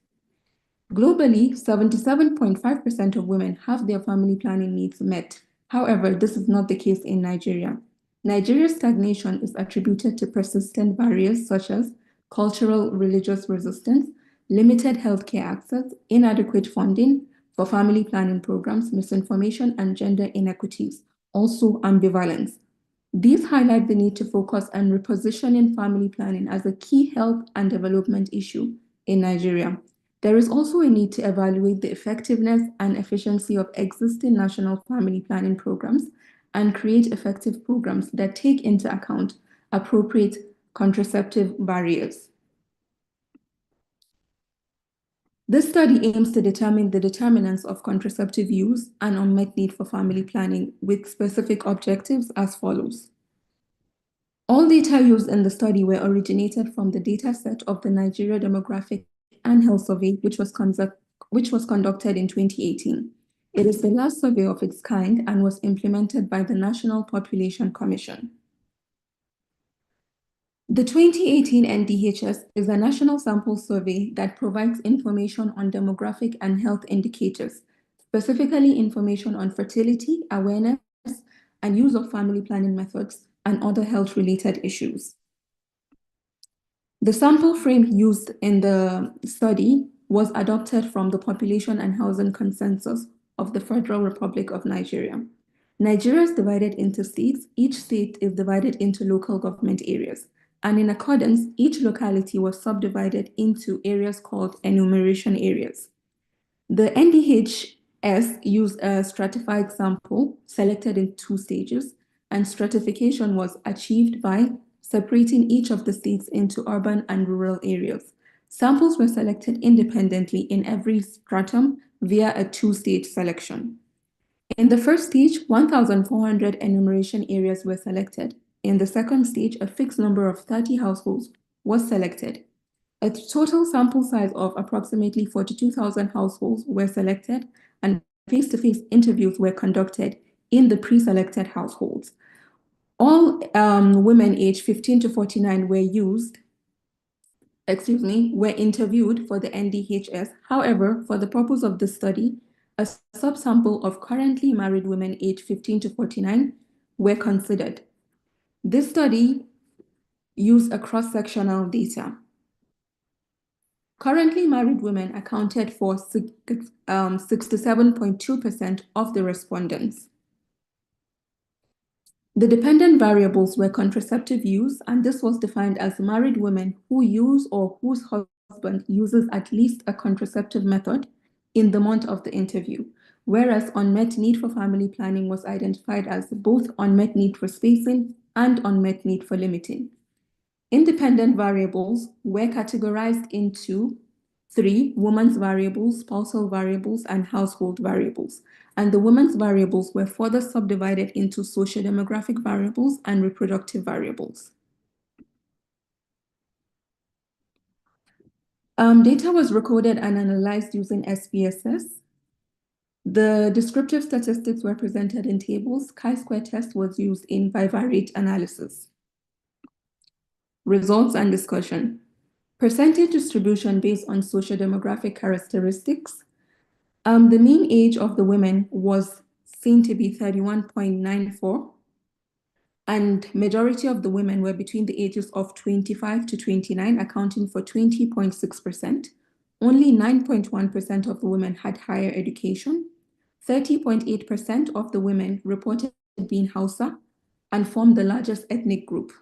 Globally, 77.5% of women have their family planning needs met. However, this is not the case in Nigeria. Nigeria's stagnation is attributed to persistent barriers such as cultural religious resistance, limited healthcare access, inadequate funding for family planning programs, misinformation, and gender inequities, also ambivalence. These highlight the need to focus on repositioning family planning as a key health and development issue in Nigeria. There is also a need to evaluate the effectiveness and efficiency of existing national family planning programs and create effective programs that take into account appropriate contraceptive barriers. This study aims to determine the determinants of contraceptive use and unmet need for family planning with specific objectives as follows. All data used in the study were originated from the dataset of the Nigeria Demographic and Health Survey, which was conducted in 2018. It is the last survey of its kind and was implemented by the National Population Commission. The 2018 NDHS is a national sample survey that provides information on demographic and health indicators, specifically information on fertility, awareness, and use of family planning methods, and other health-related issues. The sample frame used in the study was adopted from the Population and Housing Consensus of the Federal Republic of Nigeria. Nigeria is divided into states. Each state is divided into local government areas. And in accordance, each locality was subdivided into areas called enumeration areas. The NDHS used a stratified sample selected in 2 stages, and stratification was achieved by separating each of the states into urban and rural areas. Samples were selected independently in every stratum via a 2-stage selection. In the first stage, 1,400 enumeration areas were selected. In the second stage, a fixed number of 30 households was selected. A total sample size of approximately 42,000 households were selected, and face-to-face interviews were conducted in the pre-selected households. All women aged 15 to 49 were interviewed for the NDHS. However, for the purpose of the study, a subsample of currently married women aged 15 to 49 were considered. This study used a cross-sectional data. Currently married women accounted for 67.2% of the respondents. The dependent variables were contraceptive use, and this was defined as married women who use or whose husband uses at least a contraceptive method in the month of the interview, whereas unmet need for family planning was identified as both unmet need for spacing and unmet need for limiting. Independent variables were categorized into 3: women's variables, spousal variables, and household variables. And the women's variables were further subdivided into socio-demographic variables and reproductive variables. Data was recorded and analyzed using SPSS. The descriptive statistics were presented in tables. Chi-square test was used in bivariate analysis. Results and discussion. Percentage distribution based on socio-demographic characteristics. The mean age of the women was seen to be 31.94, and majority of the women were between the ages of 25 to 29, accounting for 20.6%. Only 9.1% of the women had higher education. 30.8% of the women reported being Hausa and formed the largest ethnic group.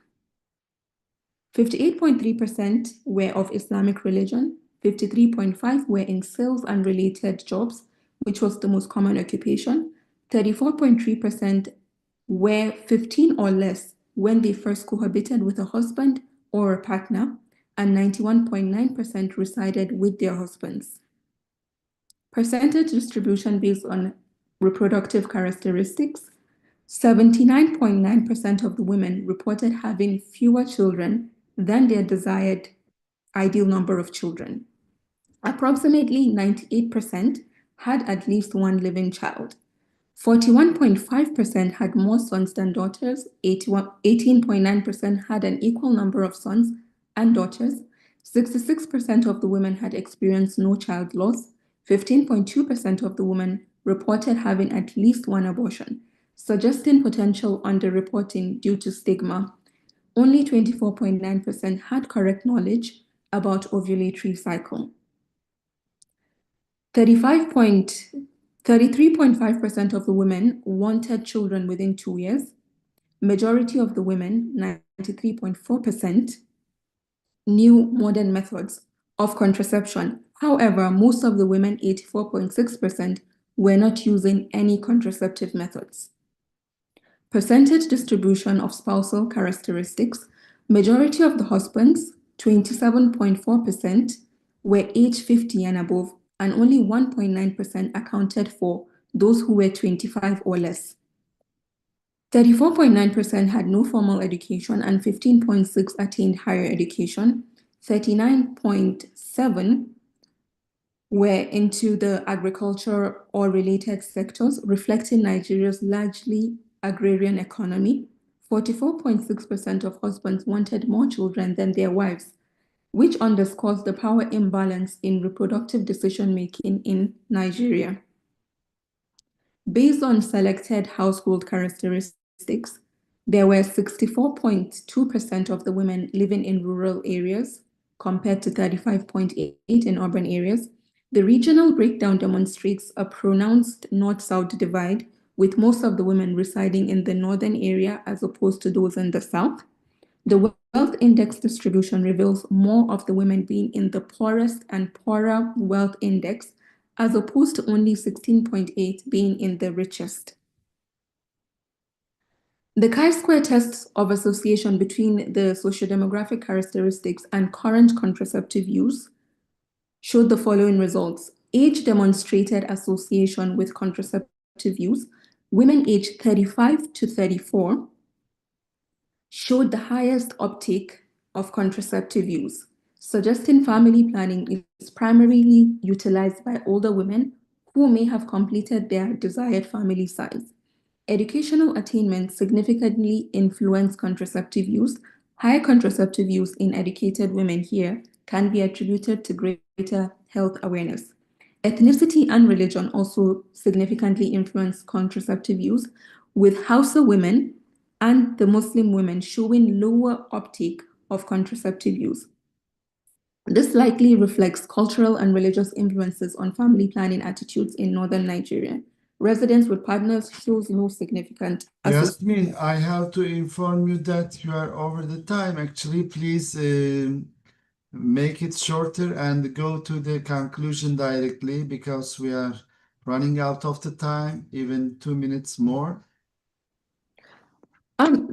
58.3% were of Islamic religion. 53.5% were in sales and related jobs, which was the most common occupation. 34.3% were 15 or less when they first cohabited with a husband or a partner, and 91.9% resided with their husbands. Percentage distribution based on reproductive characteristics. 79.9% of the women reported having fewer children than their desired ideal number of children. Approximately 98% had at least one living child. 41.5% had more sons than daughters. 18.9% had an equal number of sons and daughters. 66% of the women had experienced no child loss. 15.2% of the women reported having at least one abortion, suggesting potential underreporting due to stigma. Only 24.9% had correct knowledge about ovulatory cycle. 33.5% of the women wanted children within 2 years. Majority of the women, 93.4%, knew modern methods of contraception. However, most of the women, 84.6%, were not using any contraceptive methods. Percentage distribution of spousal characteristics. Majority of the husbands, 27.4%, were age 50 and above, and only 1.9% accounted for those who were 25 or less. 34.9% had no formal education, and 15.6% attained higher education. 39.7% were into the agriculture or related sectors, reflecting Nigeria's largely agrarian economy. 44.6% of husbands wanted more children than their wives, which underscores the power imbalance in reproductive decision-making in Nigeria. Based on selected household characteristics, there were 64.2% of the women living in rural areas compared to 35.8% in urban areas. The regional breakdown demonstrates a pronounced north-south divide, with most of the women residing in the northern area as opposed to those in the south. The wealth index distribution reveals more of the women being in the poorest and poorer wealth index, as opposed to only 16.8 being in the richest. The chi-square tests of association between the sociodemographic characteristics and current contraceptive use showed the following results. Age demonstrated association with contraceptive use. Women aged 35 to 34 showed the highest uptake of contraceptive use, suggesting family planning is primarily utilized by older women who may have completed their desired family size. Educational attainment significantly influence contraceptive use. High contraceptive use in educated women here can be attributed to greater health awareness. Ethnicity and religion also significantly influence contraceptive use, with Hausa women and the Muslim women showing lower uptake of contraceptive use. This likely reflects cultural and religious influences on family planning attitudes in northern Nigeria. Residents with partners shows no significant Yasmin, I have to inform you that you are over the time. Actually, please make it shorter and go to the conclusion directly, because we are running out of the time, even 2 minutes more.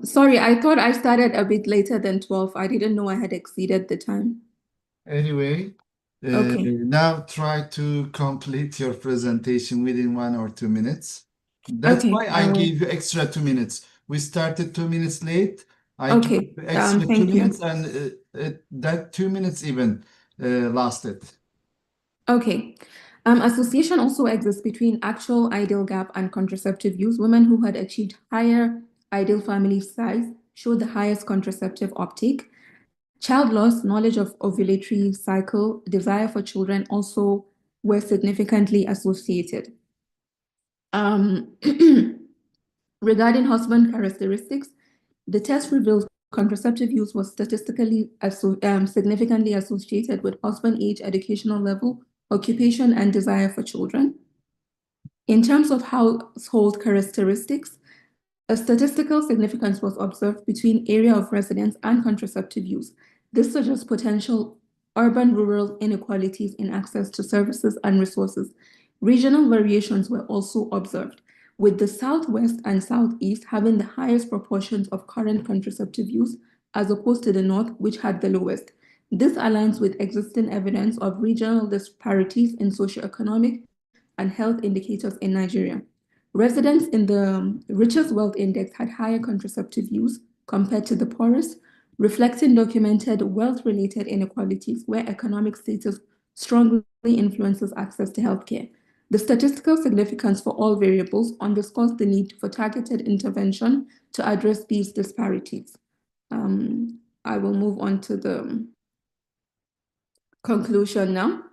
Sorry, I thought I started a bit later than 12. I didn't know I had exceeded the time. Anyway, Okay. now try to complete your presentation within 1 or 2 minutes. That's Okay, why I gave you extra 2 minutes. We started 2 minutes late. I Okay, gave you extra 2 thank you. minutes, and that 2 minutes even lasted. Okay. Association also exists between actual ideal gap and contraceptive use. Women who had achieved higher ideal family size showed the highest contraceptive uptake. Child loss, knowledge of ovulatory cycle, desire for children also were significantly associated. Regarding husband characteristics, the test reveals contraceptive use was statistically significantly associated with husband age, educational level, occupation, and desire for children. In terms of household characteristics, a statistical significance was observed between area of residence and contraceptive use. This suggests potential urban-rural inequalities in access to services and resources. Regional variations were also observed, with the Southwest and Southeast having the highest proportions of current contraceptive use, as opposed to the North, which had the lowest. This aligns with existing evidence of regional disparities in socioeconomic and health indicators in Nigeria. Residents in the richest wealth index had higher contraceptive use compared to the poorest, reflecting documented wealth-related inequalities where economic status strongly influences access to healthcare. The statistical significance for all variables underscores the need for targeted intervention to address these disparities. I will move on to the conclusion now.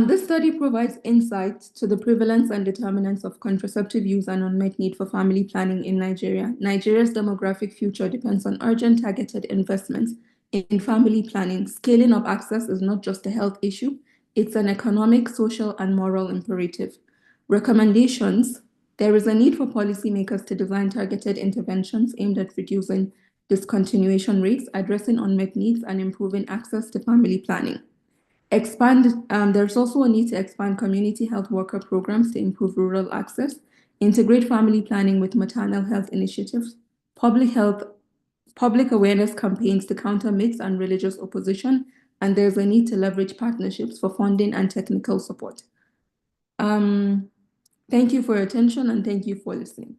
This study provides insight to the prevalence and determinants of contraceptive use and unmet need for family planning in Nigeria. Nigeria's demographic future depends on urgent targeted investments in family planning. Scaling up access is not just a health issue, it's an economic, social, and moral imperative. Recommendations: there is a need for policymakers to design targeted interventions aimed at reducing discontinuation rates, addressing unmet needs, and improving access to family planning. There's also a need to expand community health worker programs to improve rural access, integrate family planning with maternal health initiatives, public awareness campaigns to counter myths and religious opposition, and there's a need to leverage partnerships for funding and technical support. Thank you for your attention, and thank you for listening.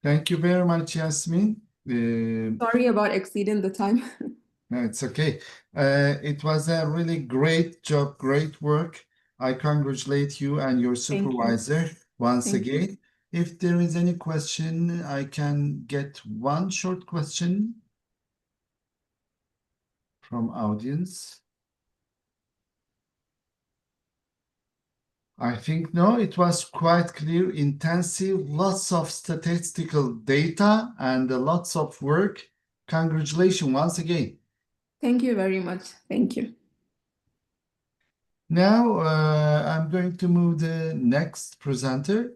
Thank you very much, Yasmin. Sorry about exceeding the time. No, it's okay. It was a really great job, great work. I congratulate you and your Thank you. supervisor once Thank you. again. If there is any question, I can get one short question from audience. I think no, it was quite clear, intensive, lots of statistical data and lots of work. Congratulations once again. Thank you very much. Thank you. Now I'm going to move the next presenter.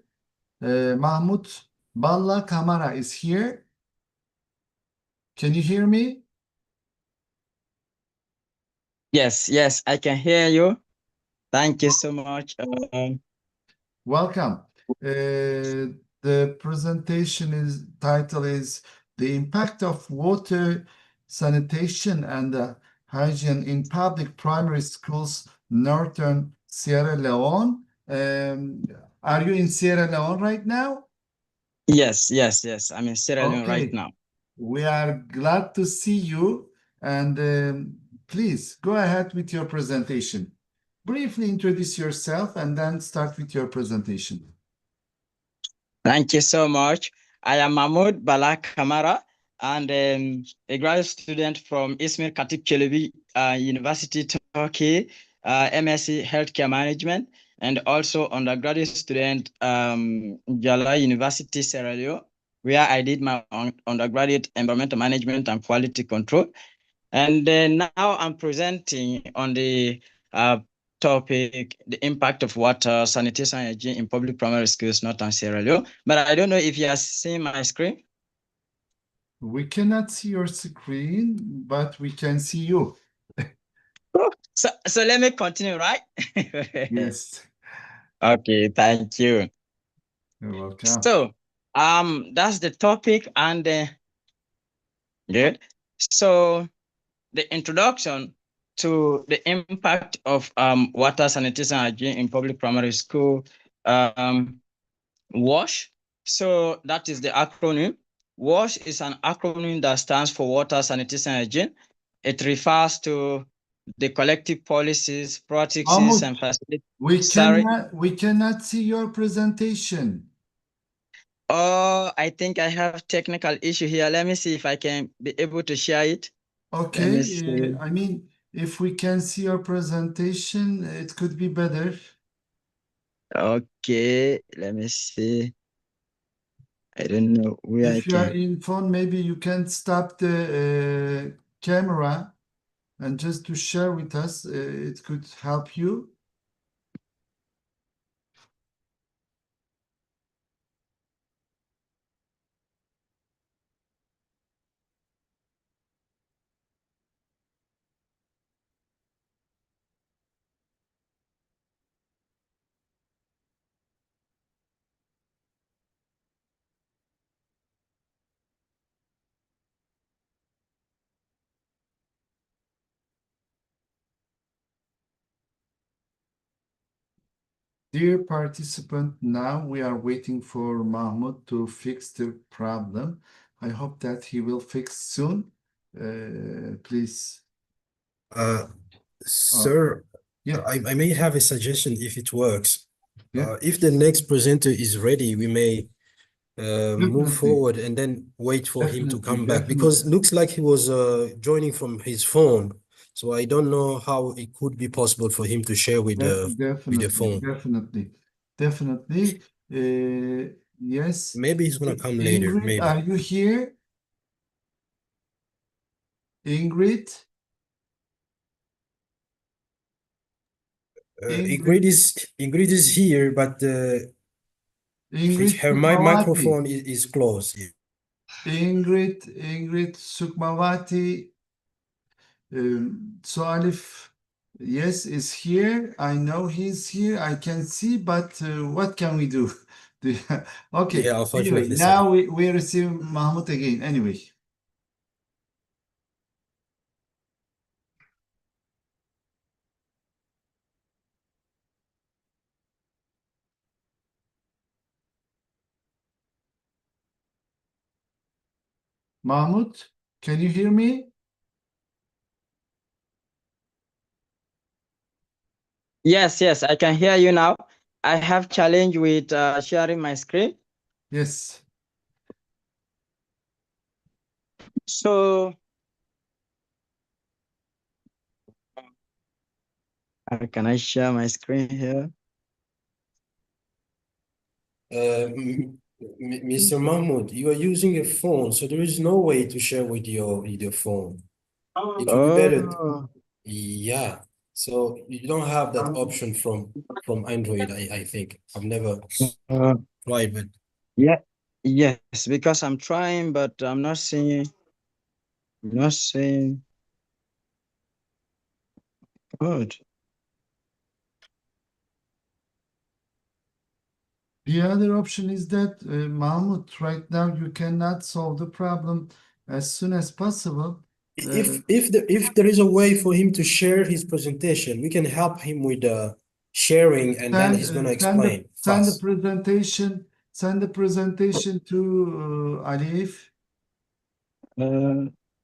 Mahmut Balla Kamara is here. Can you hear me? Yes, I can hear you. Thank you so much. Welcome. The presentation title is The Impact of Water, Sanitation and Hygiene in Public Primary Schools, Northern Sierra Leone. Are you in Sierra Leone right now? Yes. I'm in Sierra Leone right Okay. now. We are glad to see you, and please go ahead with your presentation. Briefly introduce yourself and then start with your presentation. Thank you so much. I am Mahmoud Bala Kamara and a graduate student from İzmir Katip Çelebi University, Turkey, MSc Healthcare Management, and also undergraduate student Jala University, Sierra Leone, where I did my undergraduate environmental management and quality control. And now I'm presenting on the topic, the impact of water, sanitation, and hygiene in public primary schools, Northern Sierra Leone. But I don't know if you are seeing my screen. We cannot see your screen, but we can see you. So let me continue, right? Yes. Okay, thank you. You're welcome. So that's the topic, and good. So the introduction to the impact of water, sanitation, and hygiene in public primary school, WASH. So that is the acronym. WASH is an acronym that stands for Water, Sanitation, and Hygiene. It refers to the collective policies, practices, and facilities. We cannot see your presentation. Oh, I think I have technical issue here. Let me see if I can be able to share it. Okay, I mean, if we can see your presentation, it could be better. Okay, let me see. I don't know where If I you are can. in phone, maybe you can stop the camera and just to share with us, it could help you. Dear participant, now we are waiting for Mahmoud to fix the problem. I hope that he will fix soon. Please. Sir, Yeah. I may have a suggestion if it works. Yeah. If the next presenter is ready, we may move Definitely. forward and then wait for him to come back, Definitely. because it looks like he was joining from his phone. So I don't know how it could be possible for him to share with the phone. Definitely. Yes. Maybe he's gonna come later. Ingrid, Maybe. are you here? Ingrid? Ingrid is here, but Ingrid her microphone is closed. Ingrid Sukmawati. So Alif, yes, is here. I know he's here. I can see, but what can we do? Okay. Yeah, Anyway, unfortunately, now we receive Mahmoud again. Anyway. Mahmoud, can you hear me? Yes, I can hear you now. I have challenge with sharing my screen. Yes. So can I share my screen here? Mr. Mahmoud, you are using a phone, so there is no way to share with your phone. It would be better. Yeah. So you don't have that option from Android, I think. I've never tried, but Yes, because I'm trying, but I'm not seeing. Good. The other option is that, Mahmoud, right now you cannot solve the problem as soon as possible. if there is a way for him to share his presentation, we can help him with sharing, and then he's going to explain Send the fast. presentation. Send the presentation to Alif.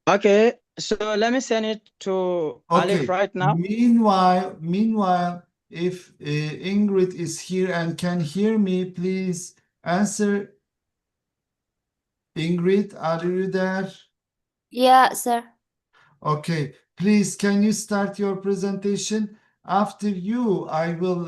Okay, so let me send it to Alif right now. Meanwhile, if Ingrid is here and can hear me, please answer. Ingrid, are you there? Yeah, sir. Okay, please, can you start your presentation? After you, I will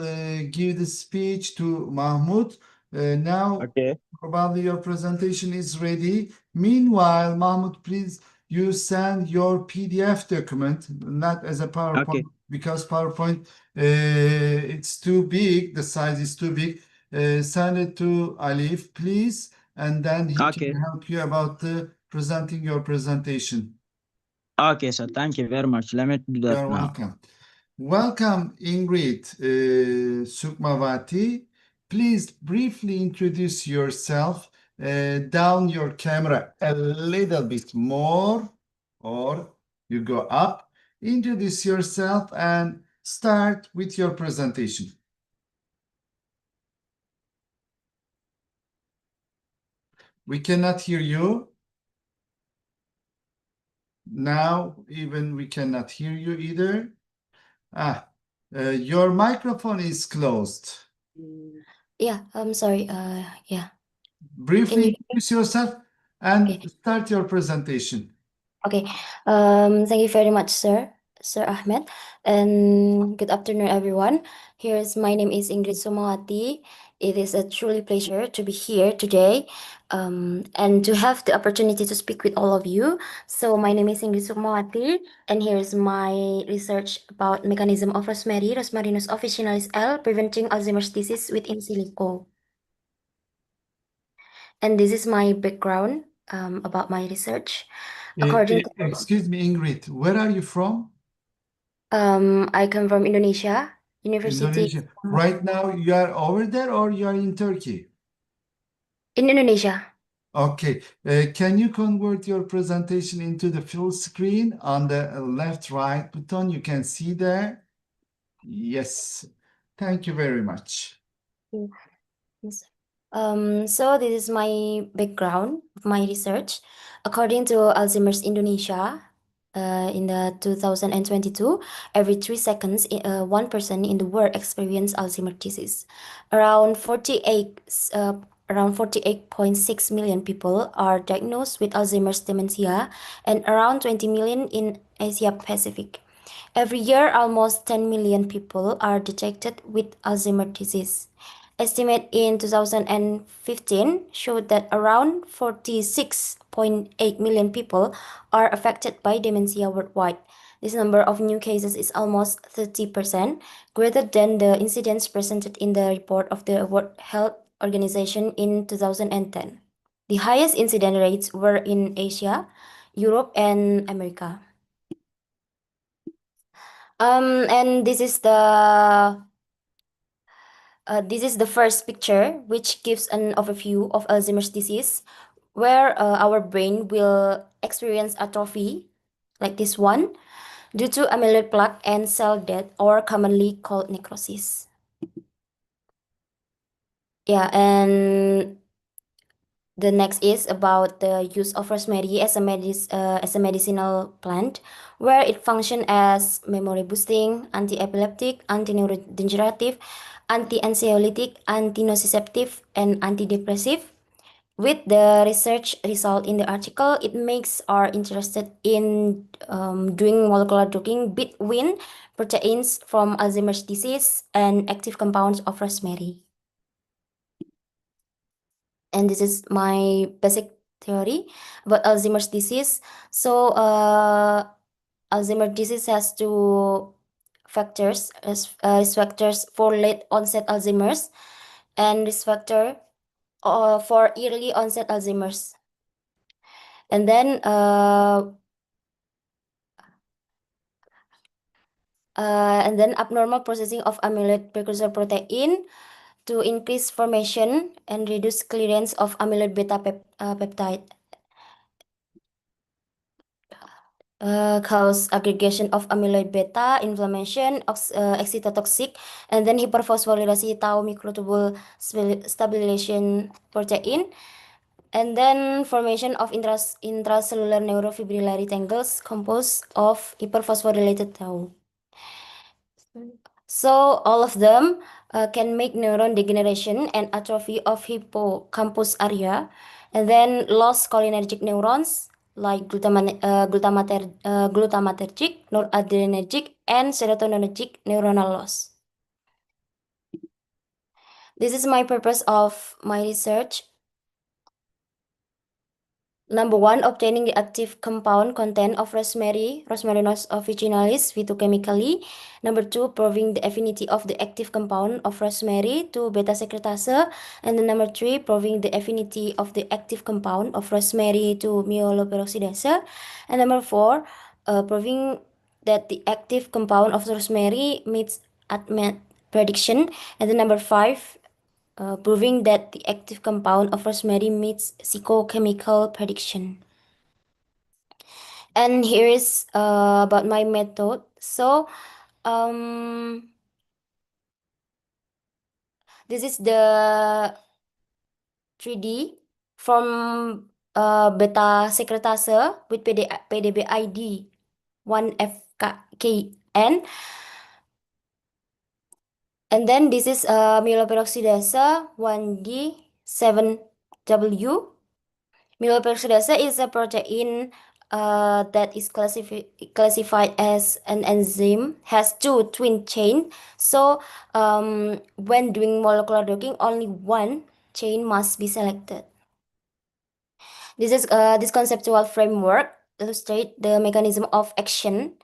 give the speech to Mahmoud. Now, Okay. probably your presentation is ready. Meanwhile, Mahmoud, please, you send your PDF document, not as a PowerPoint, Okay. because PowerPoint, it's too big, the size is too big. Send it to Alif, please, and then he Okay. can help you about presenting your presentation. Okay, so thank you very much. Let me do that You're now. welcome. Welcome, Ingrid Sukmawati. Please briefly introduce yourself. Down your camera a little bit more, or you go up. Introduce yourself and start with your presentation. We cannot hear you. Now, even we cannot hear you either. Your microphone is closed. Yeah, I'm sorry. Yeah. Briefly you- introduce yourself and Okay. start your presentation. Okay. Thank you very much, Sir Ahmed, and good afternoon, everyone. My name is Ingrid Sumawati. It is a truly pleasure to be here today, and to have the opportunity to speak with all of you. So my name is Ingrid Sumawati, and here's my research about mechanism of rosemary, Rosmarinus officinalis L, preventing Alzheimer's disease with in silico. And this is my background about my research. Excuse me, Ingrid, where are you from? I come from Indonesia, University Indonesia. Right now, you are over there or you are in Turkey? in Indonesia. Okay. Can you convert your presentation into the full screen on the left-right button? You can see there. Yes. Thank you very much. Yes. So this is my background, my research. According to Alzheimer's Indonesia, in the 2022, every 3 seconds, one person in the world experience Alzheimer's disease. Around 48.6 million people are diagnosed with Alzheimer's dementia, and around 20 million in Asia Pacific. Every year, almost 10 million people are detected with Alzheimer's disease. Estimate in 2015 showed that around 46.8 million people are affected by dementia worldwide. This number of new cases is almost 30%, greater than the incidence presented in the report of the World Health Organization in 2010. The highest incidence rates were in Asia, Europe, and America. And this is the first picture, which gives an overview of Alzheimer's disease, where our brain will experience atrophy, like this one, due to amyloid plaque and cell death, or commonly called necrosis. Yeah, and the next is about the use of rosemary as a medicinal plant. where it functions as memory boosting, anti-epileptic, anti-neurodegenerative, anti-anxiolytic, anti-nociceptive, and antidepressive. With the research result in the article, it makes us interested in doing molecular docking between proteins from Alzheimer's disease and active compounds of rosemary. And this is my basic theory about Alzheimer's disease. So, Alzheimer's disease has two factors, risk factors for late onset Alzheimer's and risk factor for early onset Alzheimer's. And then abnormal processing of amyloid precursor protein to increase formation and reduce clearance of amyloid beta peptide. Cause aggregation of amyloid beta, inflammation, excitotoxic, and then hyperphosphorylation tau microtubule stabilization protein, and then formation of intracellular neurofibrillary tangles composed of hyperphosphorylated tau. So all of them can make neuron degeneration and atrophy of hippocampus area, and then lost cholinergic neurons like glutamatergic, noradrenergic, and serotoninergic neuronal loss. This is my purpose of my research. Number 1, obtaining the active compound content of rosemary, Rosmarinus officinalis phytochemically. Number 2, proving the affinity of the active compound of rosemary to beta secretase. And then number 3, proving the affinity of the active compound of rosemary to myeloperoxidase. And number 4, proving that the active compound of rosemary meets Ahmet prediction. And then number 5, proving that the active compound of rosemary meets physicochemical prediction. And here is about my method. So, this is the 3D from beta secretase with PDB ID 1FKN. And then this is myeloperoxidase 1D7W. Myeloperoxidase is a protein that is classified as an enzyme, has 2 twin chains. So when doing molecular docking, only one chain must be selected. This conceptual framework illustrates the mechanism of action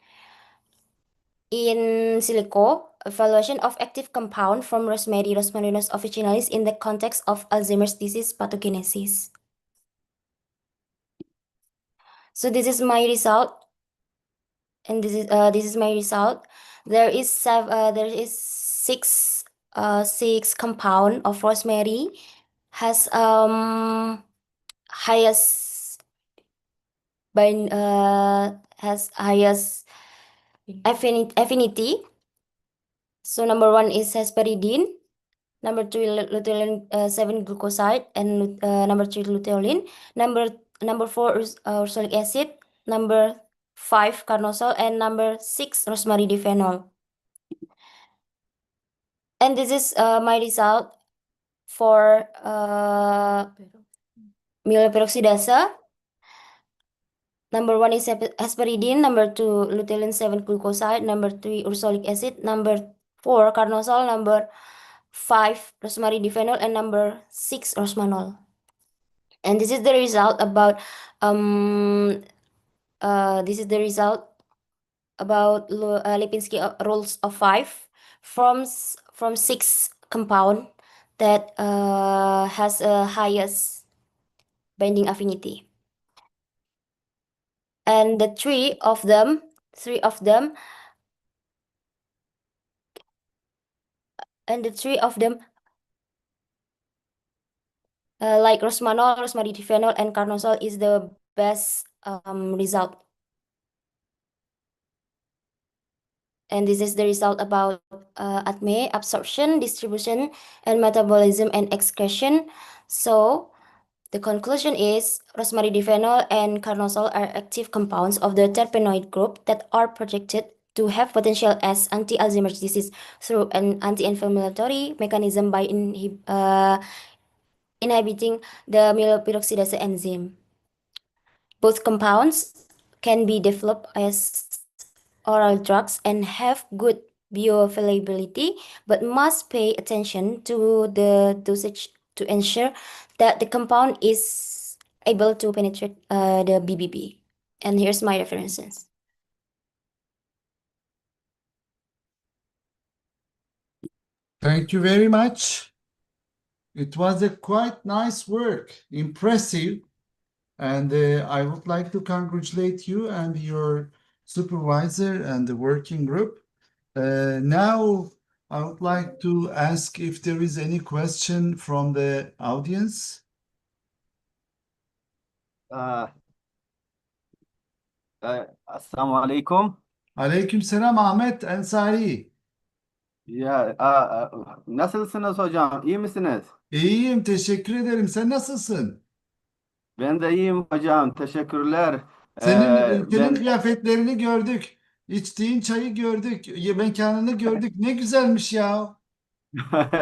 in silico evaluation of active compound from rosemary, Rosmarinus officinalis, in the context of Alzheimer's disease pathogenesis. So this is my result, and this is my result. There is 6 compound of rosemary has highest affinity. So number 1 is hesperidine, number 2 luteolin 7 glucoside, and number 3 luteolin. Number 4 is ursolic acid, number 5 carnosol, and number 6 rosemary diphenol. And this is my result for myeloperoxidase. Number 1 is hesperidine, number 2 luteolin 7 glucoside, number 3 ursolic acid, number 4 carnosol, number 5 rosemary diphenol, and number 6 rosmanol. And this is the result about Lipinski rules of 5 from 6 compound that has a highest binding affinity. And the three of them like rosmanol, rosemary diphenol, and carnosol is the best result. And this is the result about ADME, absorption, distribution, and metabolism and excretion. So The conclusion is rosemary diphenol and carnosol are active compounds of the terpenoid group that are projected to have potential as anti-Alzheimer's disease through an anti-inflammatory mechanism by inhibiting the myeloperoxidase enzyme. Both compounds can be developed as oral drugs and have good bioavailability, but must pay attention to the dosage to ensure that the compound is able to penetrate the BBB. And here's my references. Thank you very much. It was a quite nice work, impressive. And I would like to congratulate you and your supervisor and the working group. Now, I would like to ask if there is any question from the audience. Assalamu alaikum. Aleykümselam Ahmet Ensari. Ya, nasılsınız hocam? İyi misiniz? İyiyim, teşekkür ederim. Sen nasılsın? Ben de iyiyim hocam. Teşekkürler. Senin ülkenin Ben kıyafetlerini gördük. İçtiğin çayı gördük. Mekanını gördük. Ne güzelmiş ya.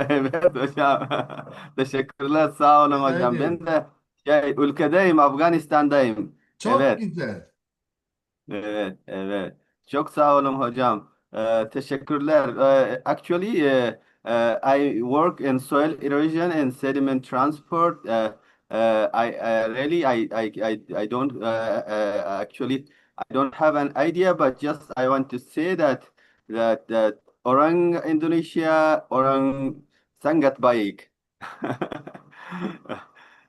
evet hocam. Teşekkürler. Sağ olun Rica hocam. ederim. Ben de ülkedeyim, Afganistan'dayım. Çok Evet. güzel. Evet, evet. Çok sağ olun hocam. Teşekkürler. Actually, I work in soil erosion and sediment transport. I really, I don't actually, I don't have an idea, but just I want to say that orang Indonesia, orang sangat baik.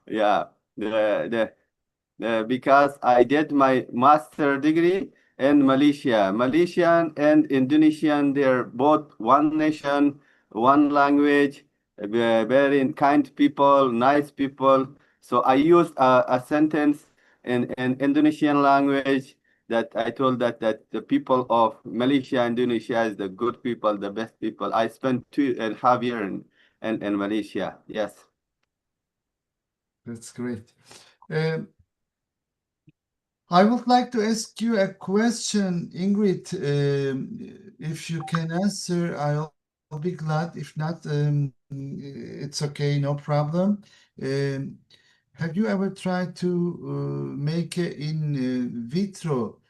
Yeah, because I did my master degree in Malaysia. Malaysian and Indonesian, they're both one nation, one language, very kind people, nice people. So I used a sentence in Indonesian language that I told that the people of Malaysia, Indonesia is the good people, the best people. I spent 2.5 years in Malaysia. Yes. That's great. I would like to ask you a question, Ingrid. If you can answer, I'll be glad. If not, it's okay, no problem. Have you ever tried to make an in vitro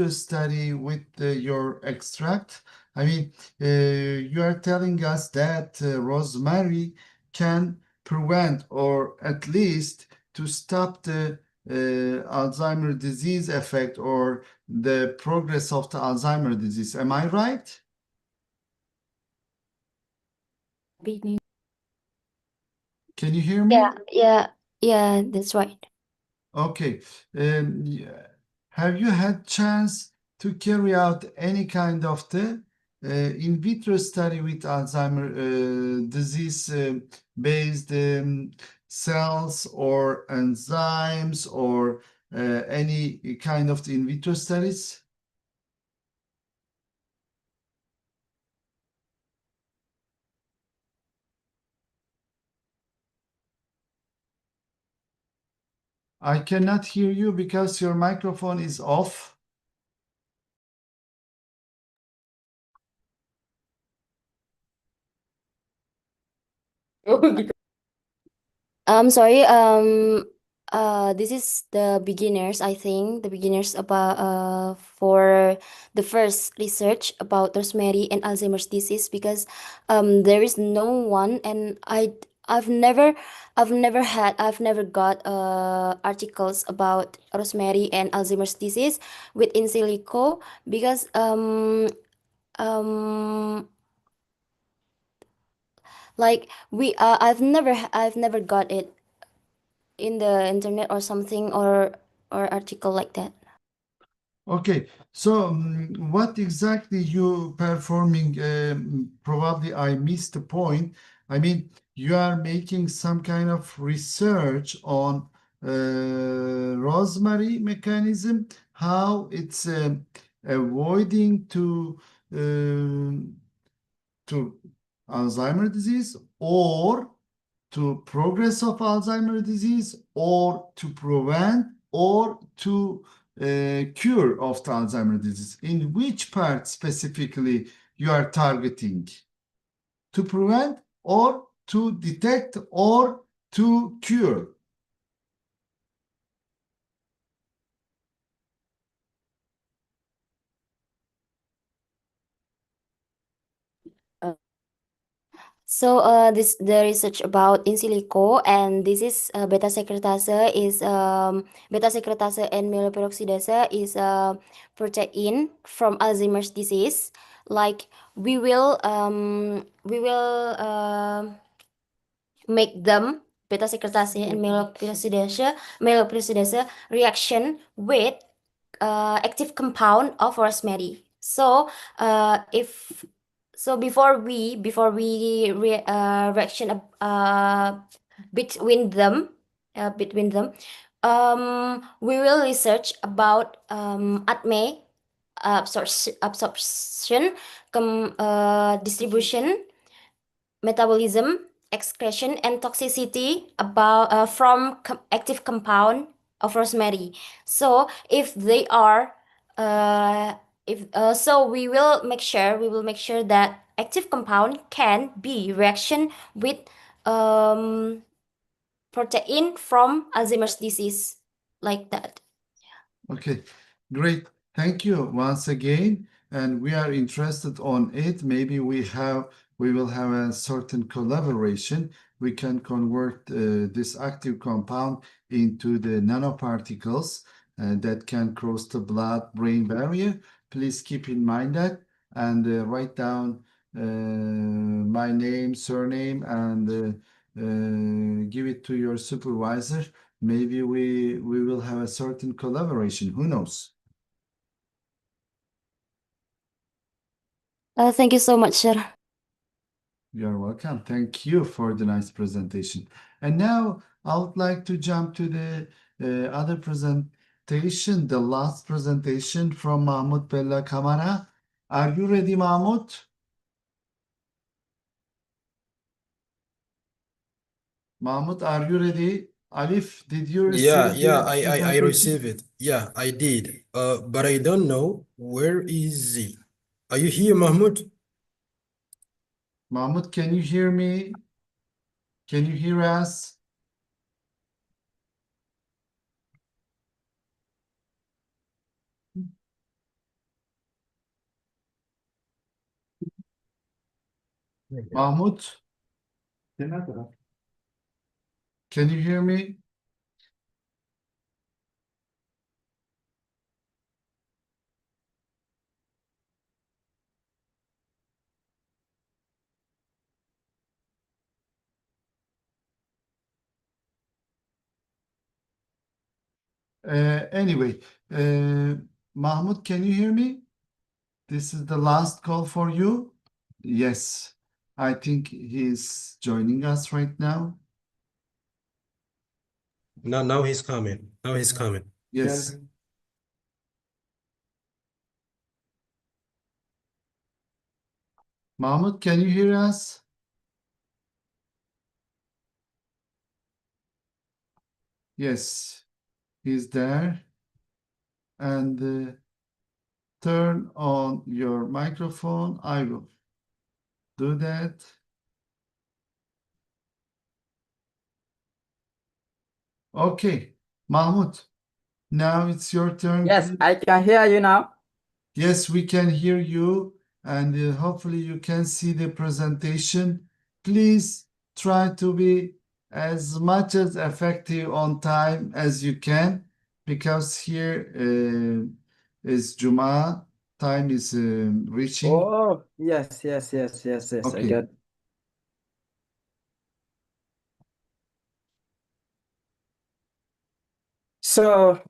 study with your extract? I mean, you are telling us that rosemary can prevent or at least to stop the Alzheimer disease effect or the progress of the Alzheimer disease. Am I right? Can you hear me? Yeah, that's right. Okay. Have you had chance to carry out any kind of the in vitro study with Alzheimer disease based cells or enzymes or any kind of the in vitro studies? I cannot hear you because your microphone is off. I'm sorry. This is the beginners. I think the beginners about for the first research about rosemary and Alzheimer's disease because there is no one and I've never got articles about rosemary and Alzheimer's disease with in silico because like I've never got it in the internet or something or article like that. Okay, so what exactly you performing? Probably I missed the point. I mean, you are making some kind of research on rosemary mechanism, how it's avoiding to Alzheimer disease or to progress of Alzheimer's disease, or to prevent, or to cure of the Alzheimer's disease? In which part specifically you are targeting? To prevent, or to detect, or to cure? So this the research about in silico, and this is beta secretase and myeloperoxidase is protein from Alzheimer's disease. Like we will make them beta secretase and myeloperoxidase reaction with active compound of rosemary. So before we reaction between them we will research about ADME absorption, distribution, metabolism, excretion, and toxicity about from active compound of rosemary. So if they are so we will make sure that active compound can be reaction with protein from Alzheimer's disease, like that. Okay, great. Thank you once again. And we are interested on it. Maybe we will have a certain collaboration. We can convert this active compound into the nanoparticles that can cross the blood-brain barrier. Please keep in mind that, and write down my name, surname, and give it to your supervisor. Maybe we will have a certain collaboration. Who knows? Thank you so much, sir. You're welcome. Thank you for the nice presentation. And now I would like to jump to the other presentation, the last presentation from Mahmut Bella Kamara. Are you ready, Mahmut? Mahmut, are you ready? Alif, did you receive I received it. Yeah, I did. But I don't know where is he. Are you here, Mahmoud? Mahmut, can you hear me? Can you hear us? Mahmut, can you hear me? Anyway, Mahmut, can you hear me? This is the last call for you. Yes, I think he's joining us right now. Now he's coming. Now he's coming. Yes. Mahmut, can you hear us? Yes, he's there. And turn on your microphone. I will do that. Okay, Mahmut, now it's your turn. Yes, I can hear you now. Yes, we can hear you, and hopefully you can see the presentation. Please try to be as much as effective on time as you can, because here is Juma, time is reaching. Oh, yes, I Okay. got. So,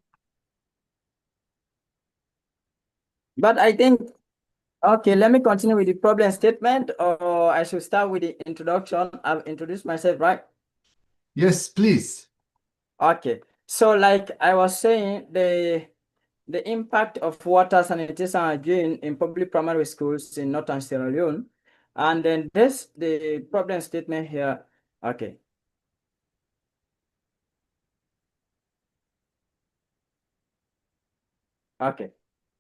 but I think, okay, let me continue with the problem statement, or I should start with the introduction. I've introduced myself, right? Yes, please. Okay, so like I was saying, the impact of water sanitation hygiene in public primary schools in Northern Sierra Leone, and then the problem statement here. Okay, Okay.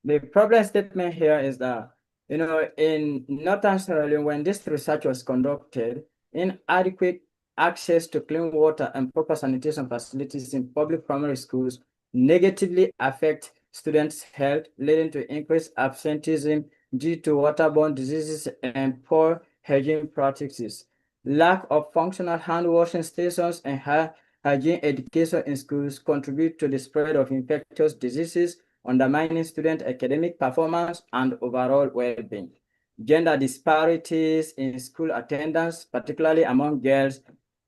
The problem statement here is that, in Northern Sierra Leone, when this research was conducted, inadequate access to clean water and proper sanitation facilities in public primary schools negatively affect students' health, leading to increased absenteeism due to waterborne diseases and poor hygiene practices. Lack of functional hand washing stations and hygiene education in schools contribute to the spread of infectious diseases, undermining student academic performance and overall well-being. Gender disparities in school attendance, particularly among girls,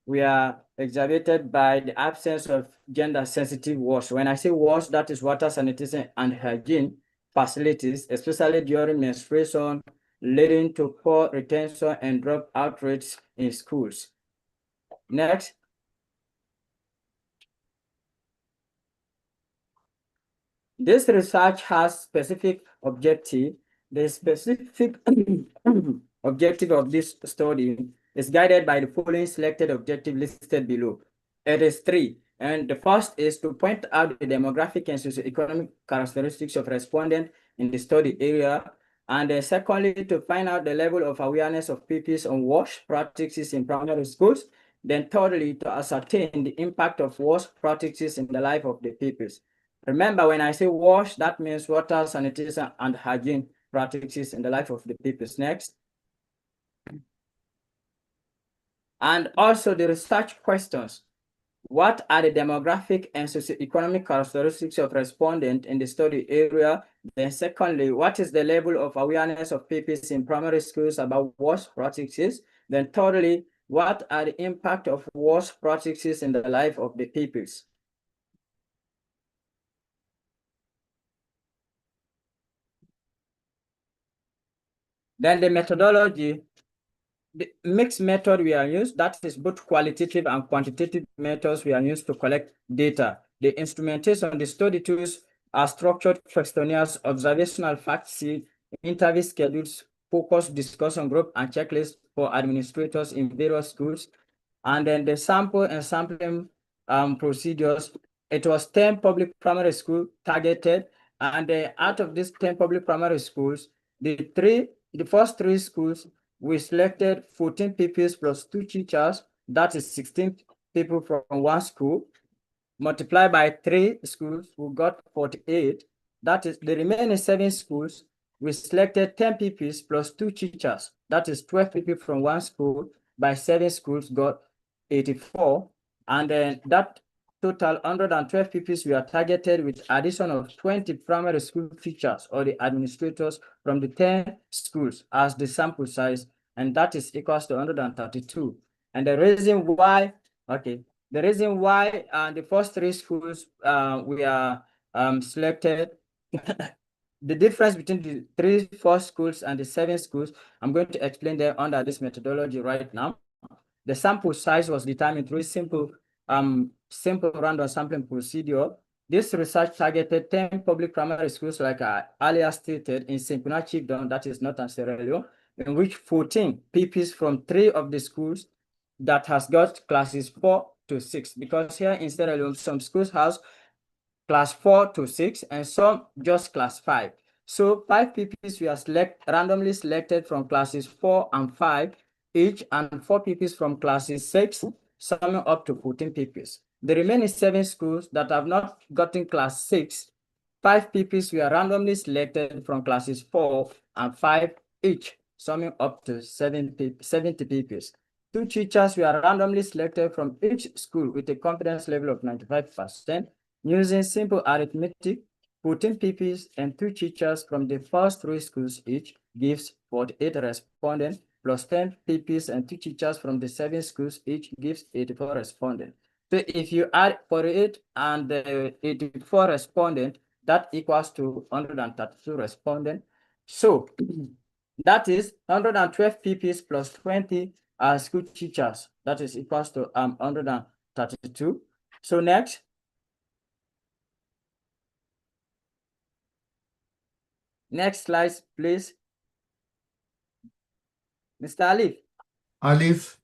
were exacerbated by the absence of gender-sensitive wash. When I say wash, that is water, sanitation, and hygiene facilities, especially during menstruation, leading to poor retention and dropout rates in schools. Next. This research has specific objective. The specific objective of this study is guided by the following selected objective listed below. It is 3. And the first is to point out the demographic and socioeconomic characteristics of respondents in the study area. And then secondly, to find out the level of awareness of pupils on wash practices in primary schools. Then thirdly, to ascertain the impact of wash practices in the life of the pupils. Remember, when I say wash, that means water, sanitation, and hygiene practices in the life of the pupils. Next. And also the research questions. What are the demographic and socioeconomic characteristics of respondents in the study area? Then secondly, what is the level of awareness of pupils in primary schools about wash practices? Then thirdly, what are the impact of wash practices in the life of the pupils? Then the methodology, the mixed method we are used, that is both qualitative and quantitative methods we are used to collect data. The instrumentation, the study tools are structured questionnaires, observational fact sheet, interview schedules, focus discussion group, and checklists for administrators in various schools. And then the sample and sampling procedures, it was 10 public primary schools targeted. And out of these 10 public primary schools, the first 3 schools, we selected 14 pupils plus 2 teachers. That is 16 people from 1 school. Multiplied by 3 schools, we got 48. That is the remaining 7 schools. We selected 10 pupils plus 2 teachers. That is 12 people from 1 school. By 7 schools, got 84. And then that total 112 pupils we are targeted with addition of 20 primary school teachers or the administrators from the 10 schools as the sample size, and that is equals to 132. And the reason why, the reason why the first 3 schools we are selected, the difference between the 3 first schools and the 7 schools, I'm going to explain them under this methodology right now. The sample size was determined through simple random sampling procedure. This research targeted 10 public primary schools, like I earlier stated, in Simpuna Chiefdom, that is Northern Sierra Leone, in which 14 pupils from 3 of the schools that has got classes 4 to 6, because here in Sierra Leone, some schools has class 4 to 6 and some just class 5. So 5 pupils were randomly selected from classes 4 and 5 each, and 4 pupils from classes 6, summing up to 14 pupils. The remaining 7 schools that have not gotten class 6, 5 pupils were randomly selected from classes 4 and 5 each, summing up to 70 pupils. 2 teachers were randomly selected from each school with a confidence level of 95%. Using simple arithmetic, 14 pupils and 2 teachers from the first 3 schools each gives 48 respondents, plus 10 pupils and 2 teachers from the 7 schools each gives 84 respondents. So if you add 48 and 84 respondents, that equals to 132 respondents. So that is 112 pupils plus 20 school teachers. That is equals to 132. So next. Next slide, please. Mr. Alif. Alif.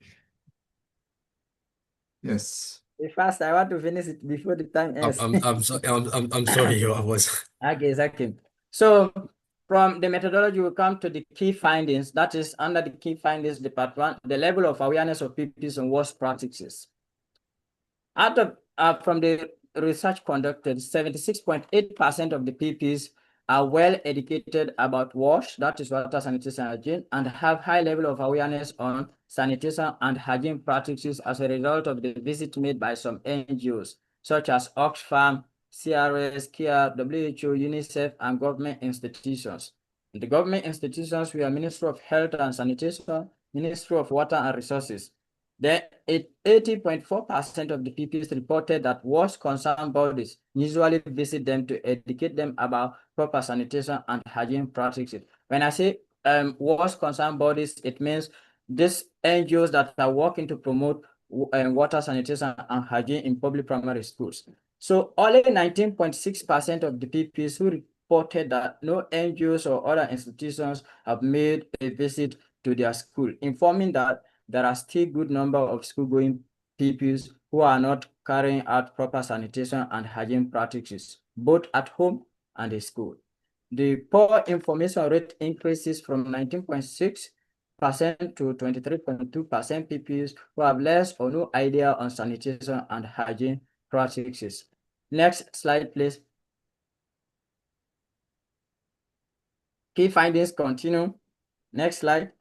Yes. Fast, I want to finish it before the time ends. I'm sorry, I was. Okay, exactly. So from the methodology, we come to the key findings. That is under the key findings, the part one, the level of awareness of PPs and worst practices. Out of from the research conducted, 76.8% of the PPs are well educated about WASH, that is water, sanitation, and hygiene, and have high level of awareness on sanitation and hygiene practices as a result of the visit made by some NGOs, such as Oxfam, CRS, KIA, WHO, UNICEF, and government institutions. The government institutions were Ministry of Health and Sanitation, Ministry of Water and Resources. Then 80.4% of the PPs reported that WASH concerned bodies usually visit them to educate them about proper sanitation and hygiene practices. When I say WASH concerned bodies, it means these NGOs that are working to promote water, sanitation, and hygiene in public primary schools. So only 19.6% of the PPs who reported that no NGOs or other institutions have made a visit to their school, informing that there are still good number of school-going PPs who are not carrying out proper sanitation and hygiene practices, both at home and in school. The poor information rate increases from 19.6% to 23.2% PPs who have less or no idea on sanitation and hygiene practices. Next slide, please. Key findings continue. Next slide.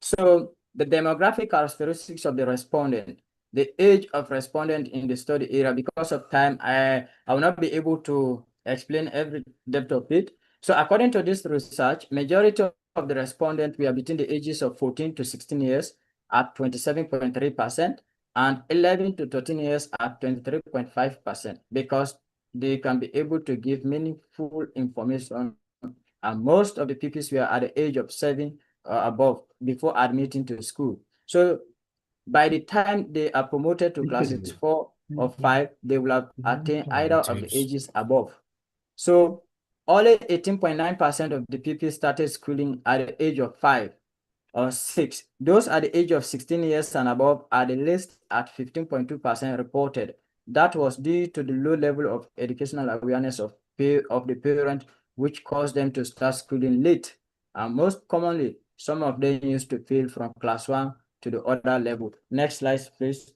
So the demographic characteristics of the respondent, the age of respondent in the study area. Because of time, I will not be able to explain every depth of it. So according to this research, majority of the respondents were between the ages of 14 to 16 years at 27.3% and 11 to 13 years at 23.5%, because they can be able to give meaningful information, and most of the PPs were at the age of 7 or above before admitting to school. So by the time they are promoted to classes 4 or 5, they will have attained either of the ages above. So only 18.9% of the PPs started schooling at the age of 5 or 6. Those at the age of 16 years and above are the least at 15.2% reported. That was due to the low level of educational awareness of the parent, which caused them to start schooling late. And most commonly, some of them used to fail from class 1 to the other level. Next slide, please.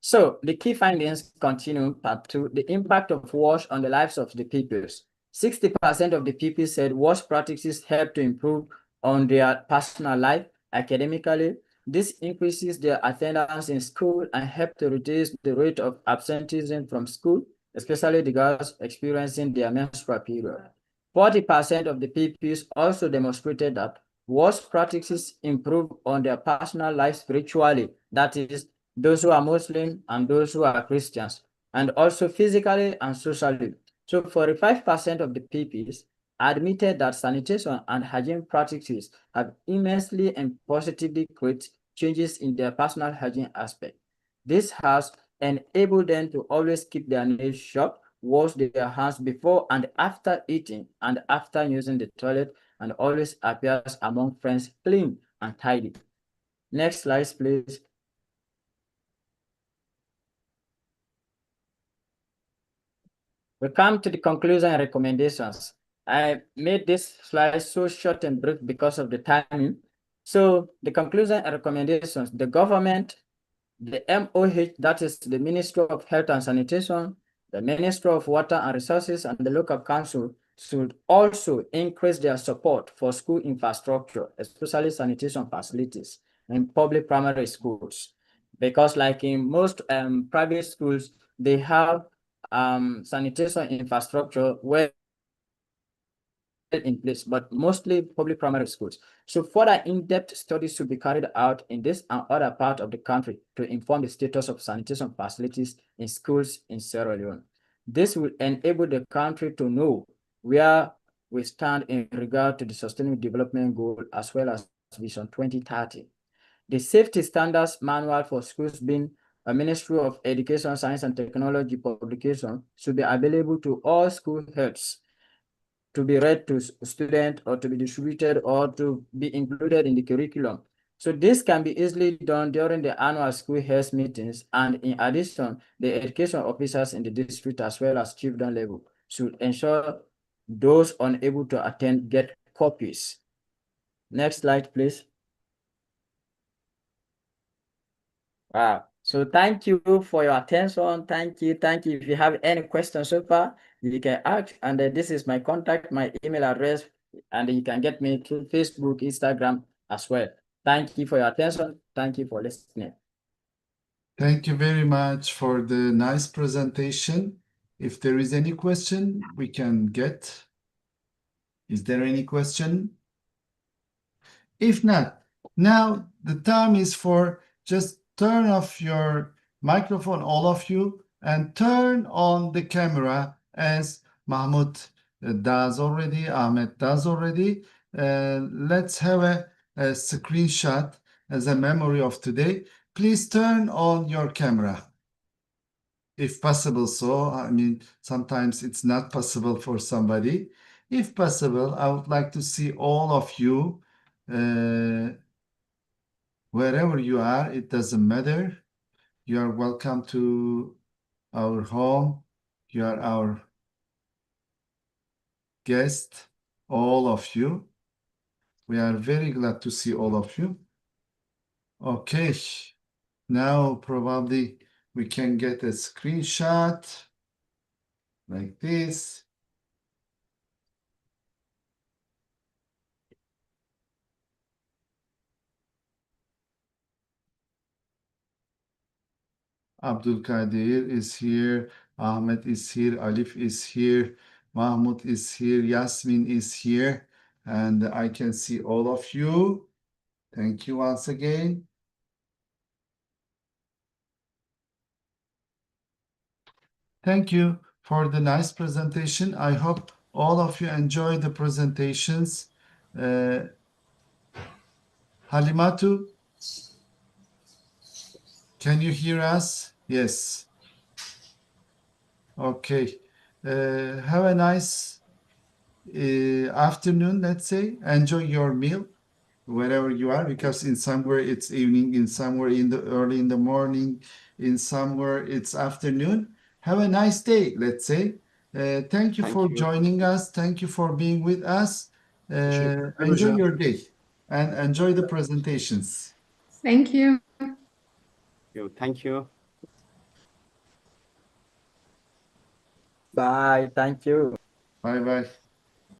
So the key findings continue, part 2, the impact of WASH on the lives of the pupils. 60% of the pupils said WASH practices help to improve on their personal life academically. This increases their attendance in school and help to reduce the rate of absenteeism from school, especially the girls experiencing their menstrual period. 40% of the pupils also demonstrated that WASH practices improve on their personal life spiritually, that is, those who are Muslim and those who are Christians, and also physically and socially. So 45% of the PPs admitted that sanitation and hygiene practices have immensely and positively created changes in their personal hygiene aspect. This has enabled them to always keep their nails sharp, wash their hands before and after eating and after using the toilet, and always appears among friends clean and tidy. Next slide, please. We come to the conclusion and recommendations. I made this slide so short and brief because of the timing. So the conclusion and recommendations, the government, the MOH, that is the Ministry of Health and Sanitation, the Ministry of Water and Resources, and the local council should also increase their support for school infrastructure, especially sanitation facilities in public primary schools. Because like in most private schools, they have sanitation infrastructure well in place, but mostly public primary schools. So further in-depth studies should be carried out in this and other parts of the country to inform the status of sanitation facilities in schools in Sierra Leone. This will enable the country to know where we stand in regard to the Sustainable Development Goal as well as Vision 2030. The Safety Standards Manual for Schools, being a Ministry of Education, Science and Technology publication, should be available to all school heads. to be read to students or to be distributed or to be included in the curriculum. So this can be easily done during the annual school health meetings, and in addition, the education officers in the district as well as chiefdom level should ensure those unable to attend get copies. Next slide, please. Wow. So thank you for your attention. Thank you. Thank you. If you have any questions so far, you can ask. And this is my contact, my email address, and you can get me through Facebook, Instagram as well. Thank you for your attention. Thank you for listening. Thank you very much for the nice presentation. If there is any question we can get. Is there any question? If not, now the time is for just turn off your microphone, all of you, and turn on the camera as Mahmoud does already, Ahmet does already. Let's have a screenshot as a memory of today. Please turn on your camera. If possible, so, I mean, sometimes it's not possible for somebody. If possible, I would like to see all of you, wherever you are, it doesn't matter. You are welcome to our home. You are our guest, all of you. We are very glad to see all of you. Okay, now probably we can get a screenshot like this. Abdulkadir is here, Ahmet is here, Alif is here, Mahmoud is here, Yasmin is here, and I can see all of you. Thank you once again. Thank you for the nice presentation. I hope all of you enjoy the presentations. Halimatu, can you hear us? Yes. Okay. Have a nice afternoon, let's say. Enjoy your meal wherever you are, because in somewhere it's evening, in somewhere in the early in the morning, in somewhere it's afternoon. Have a nice day, let's say. Thank you for joining us. Thank you for being with us. Enjoy your day and enjoy the presentations. Thank you. Thank you. Bye. Thank you. Bye bye.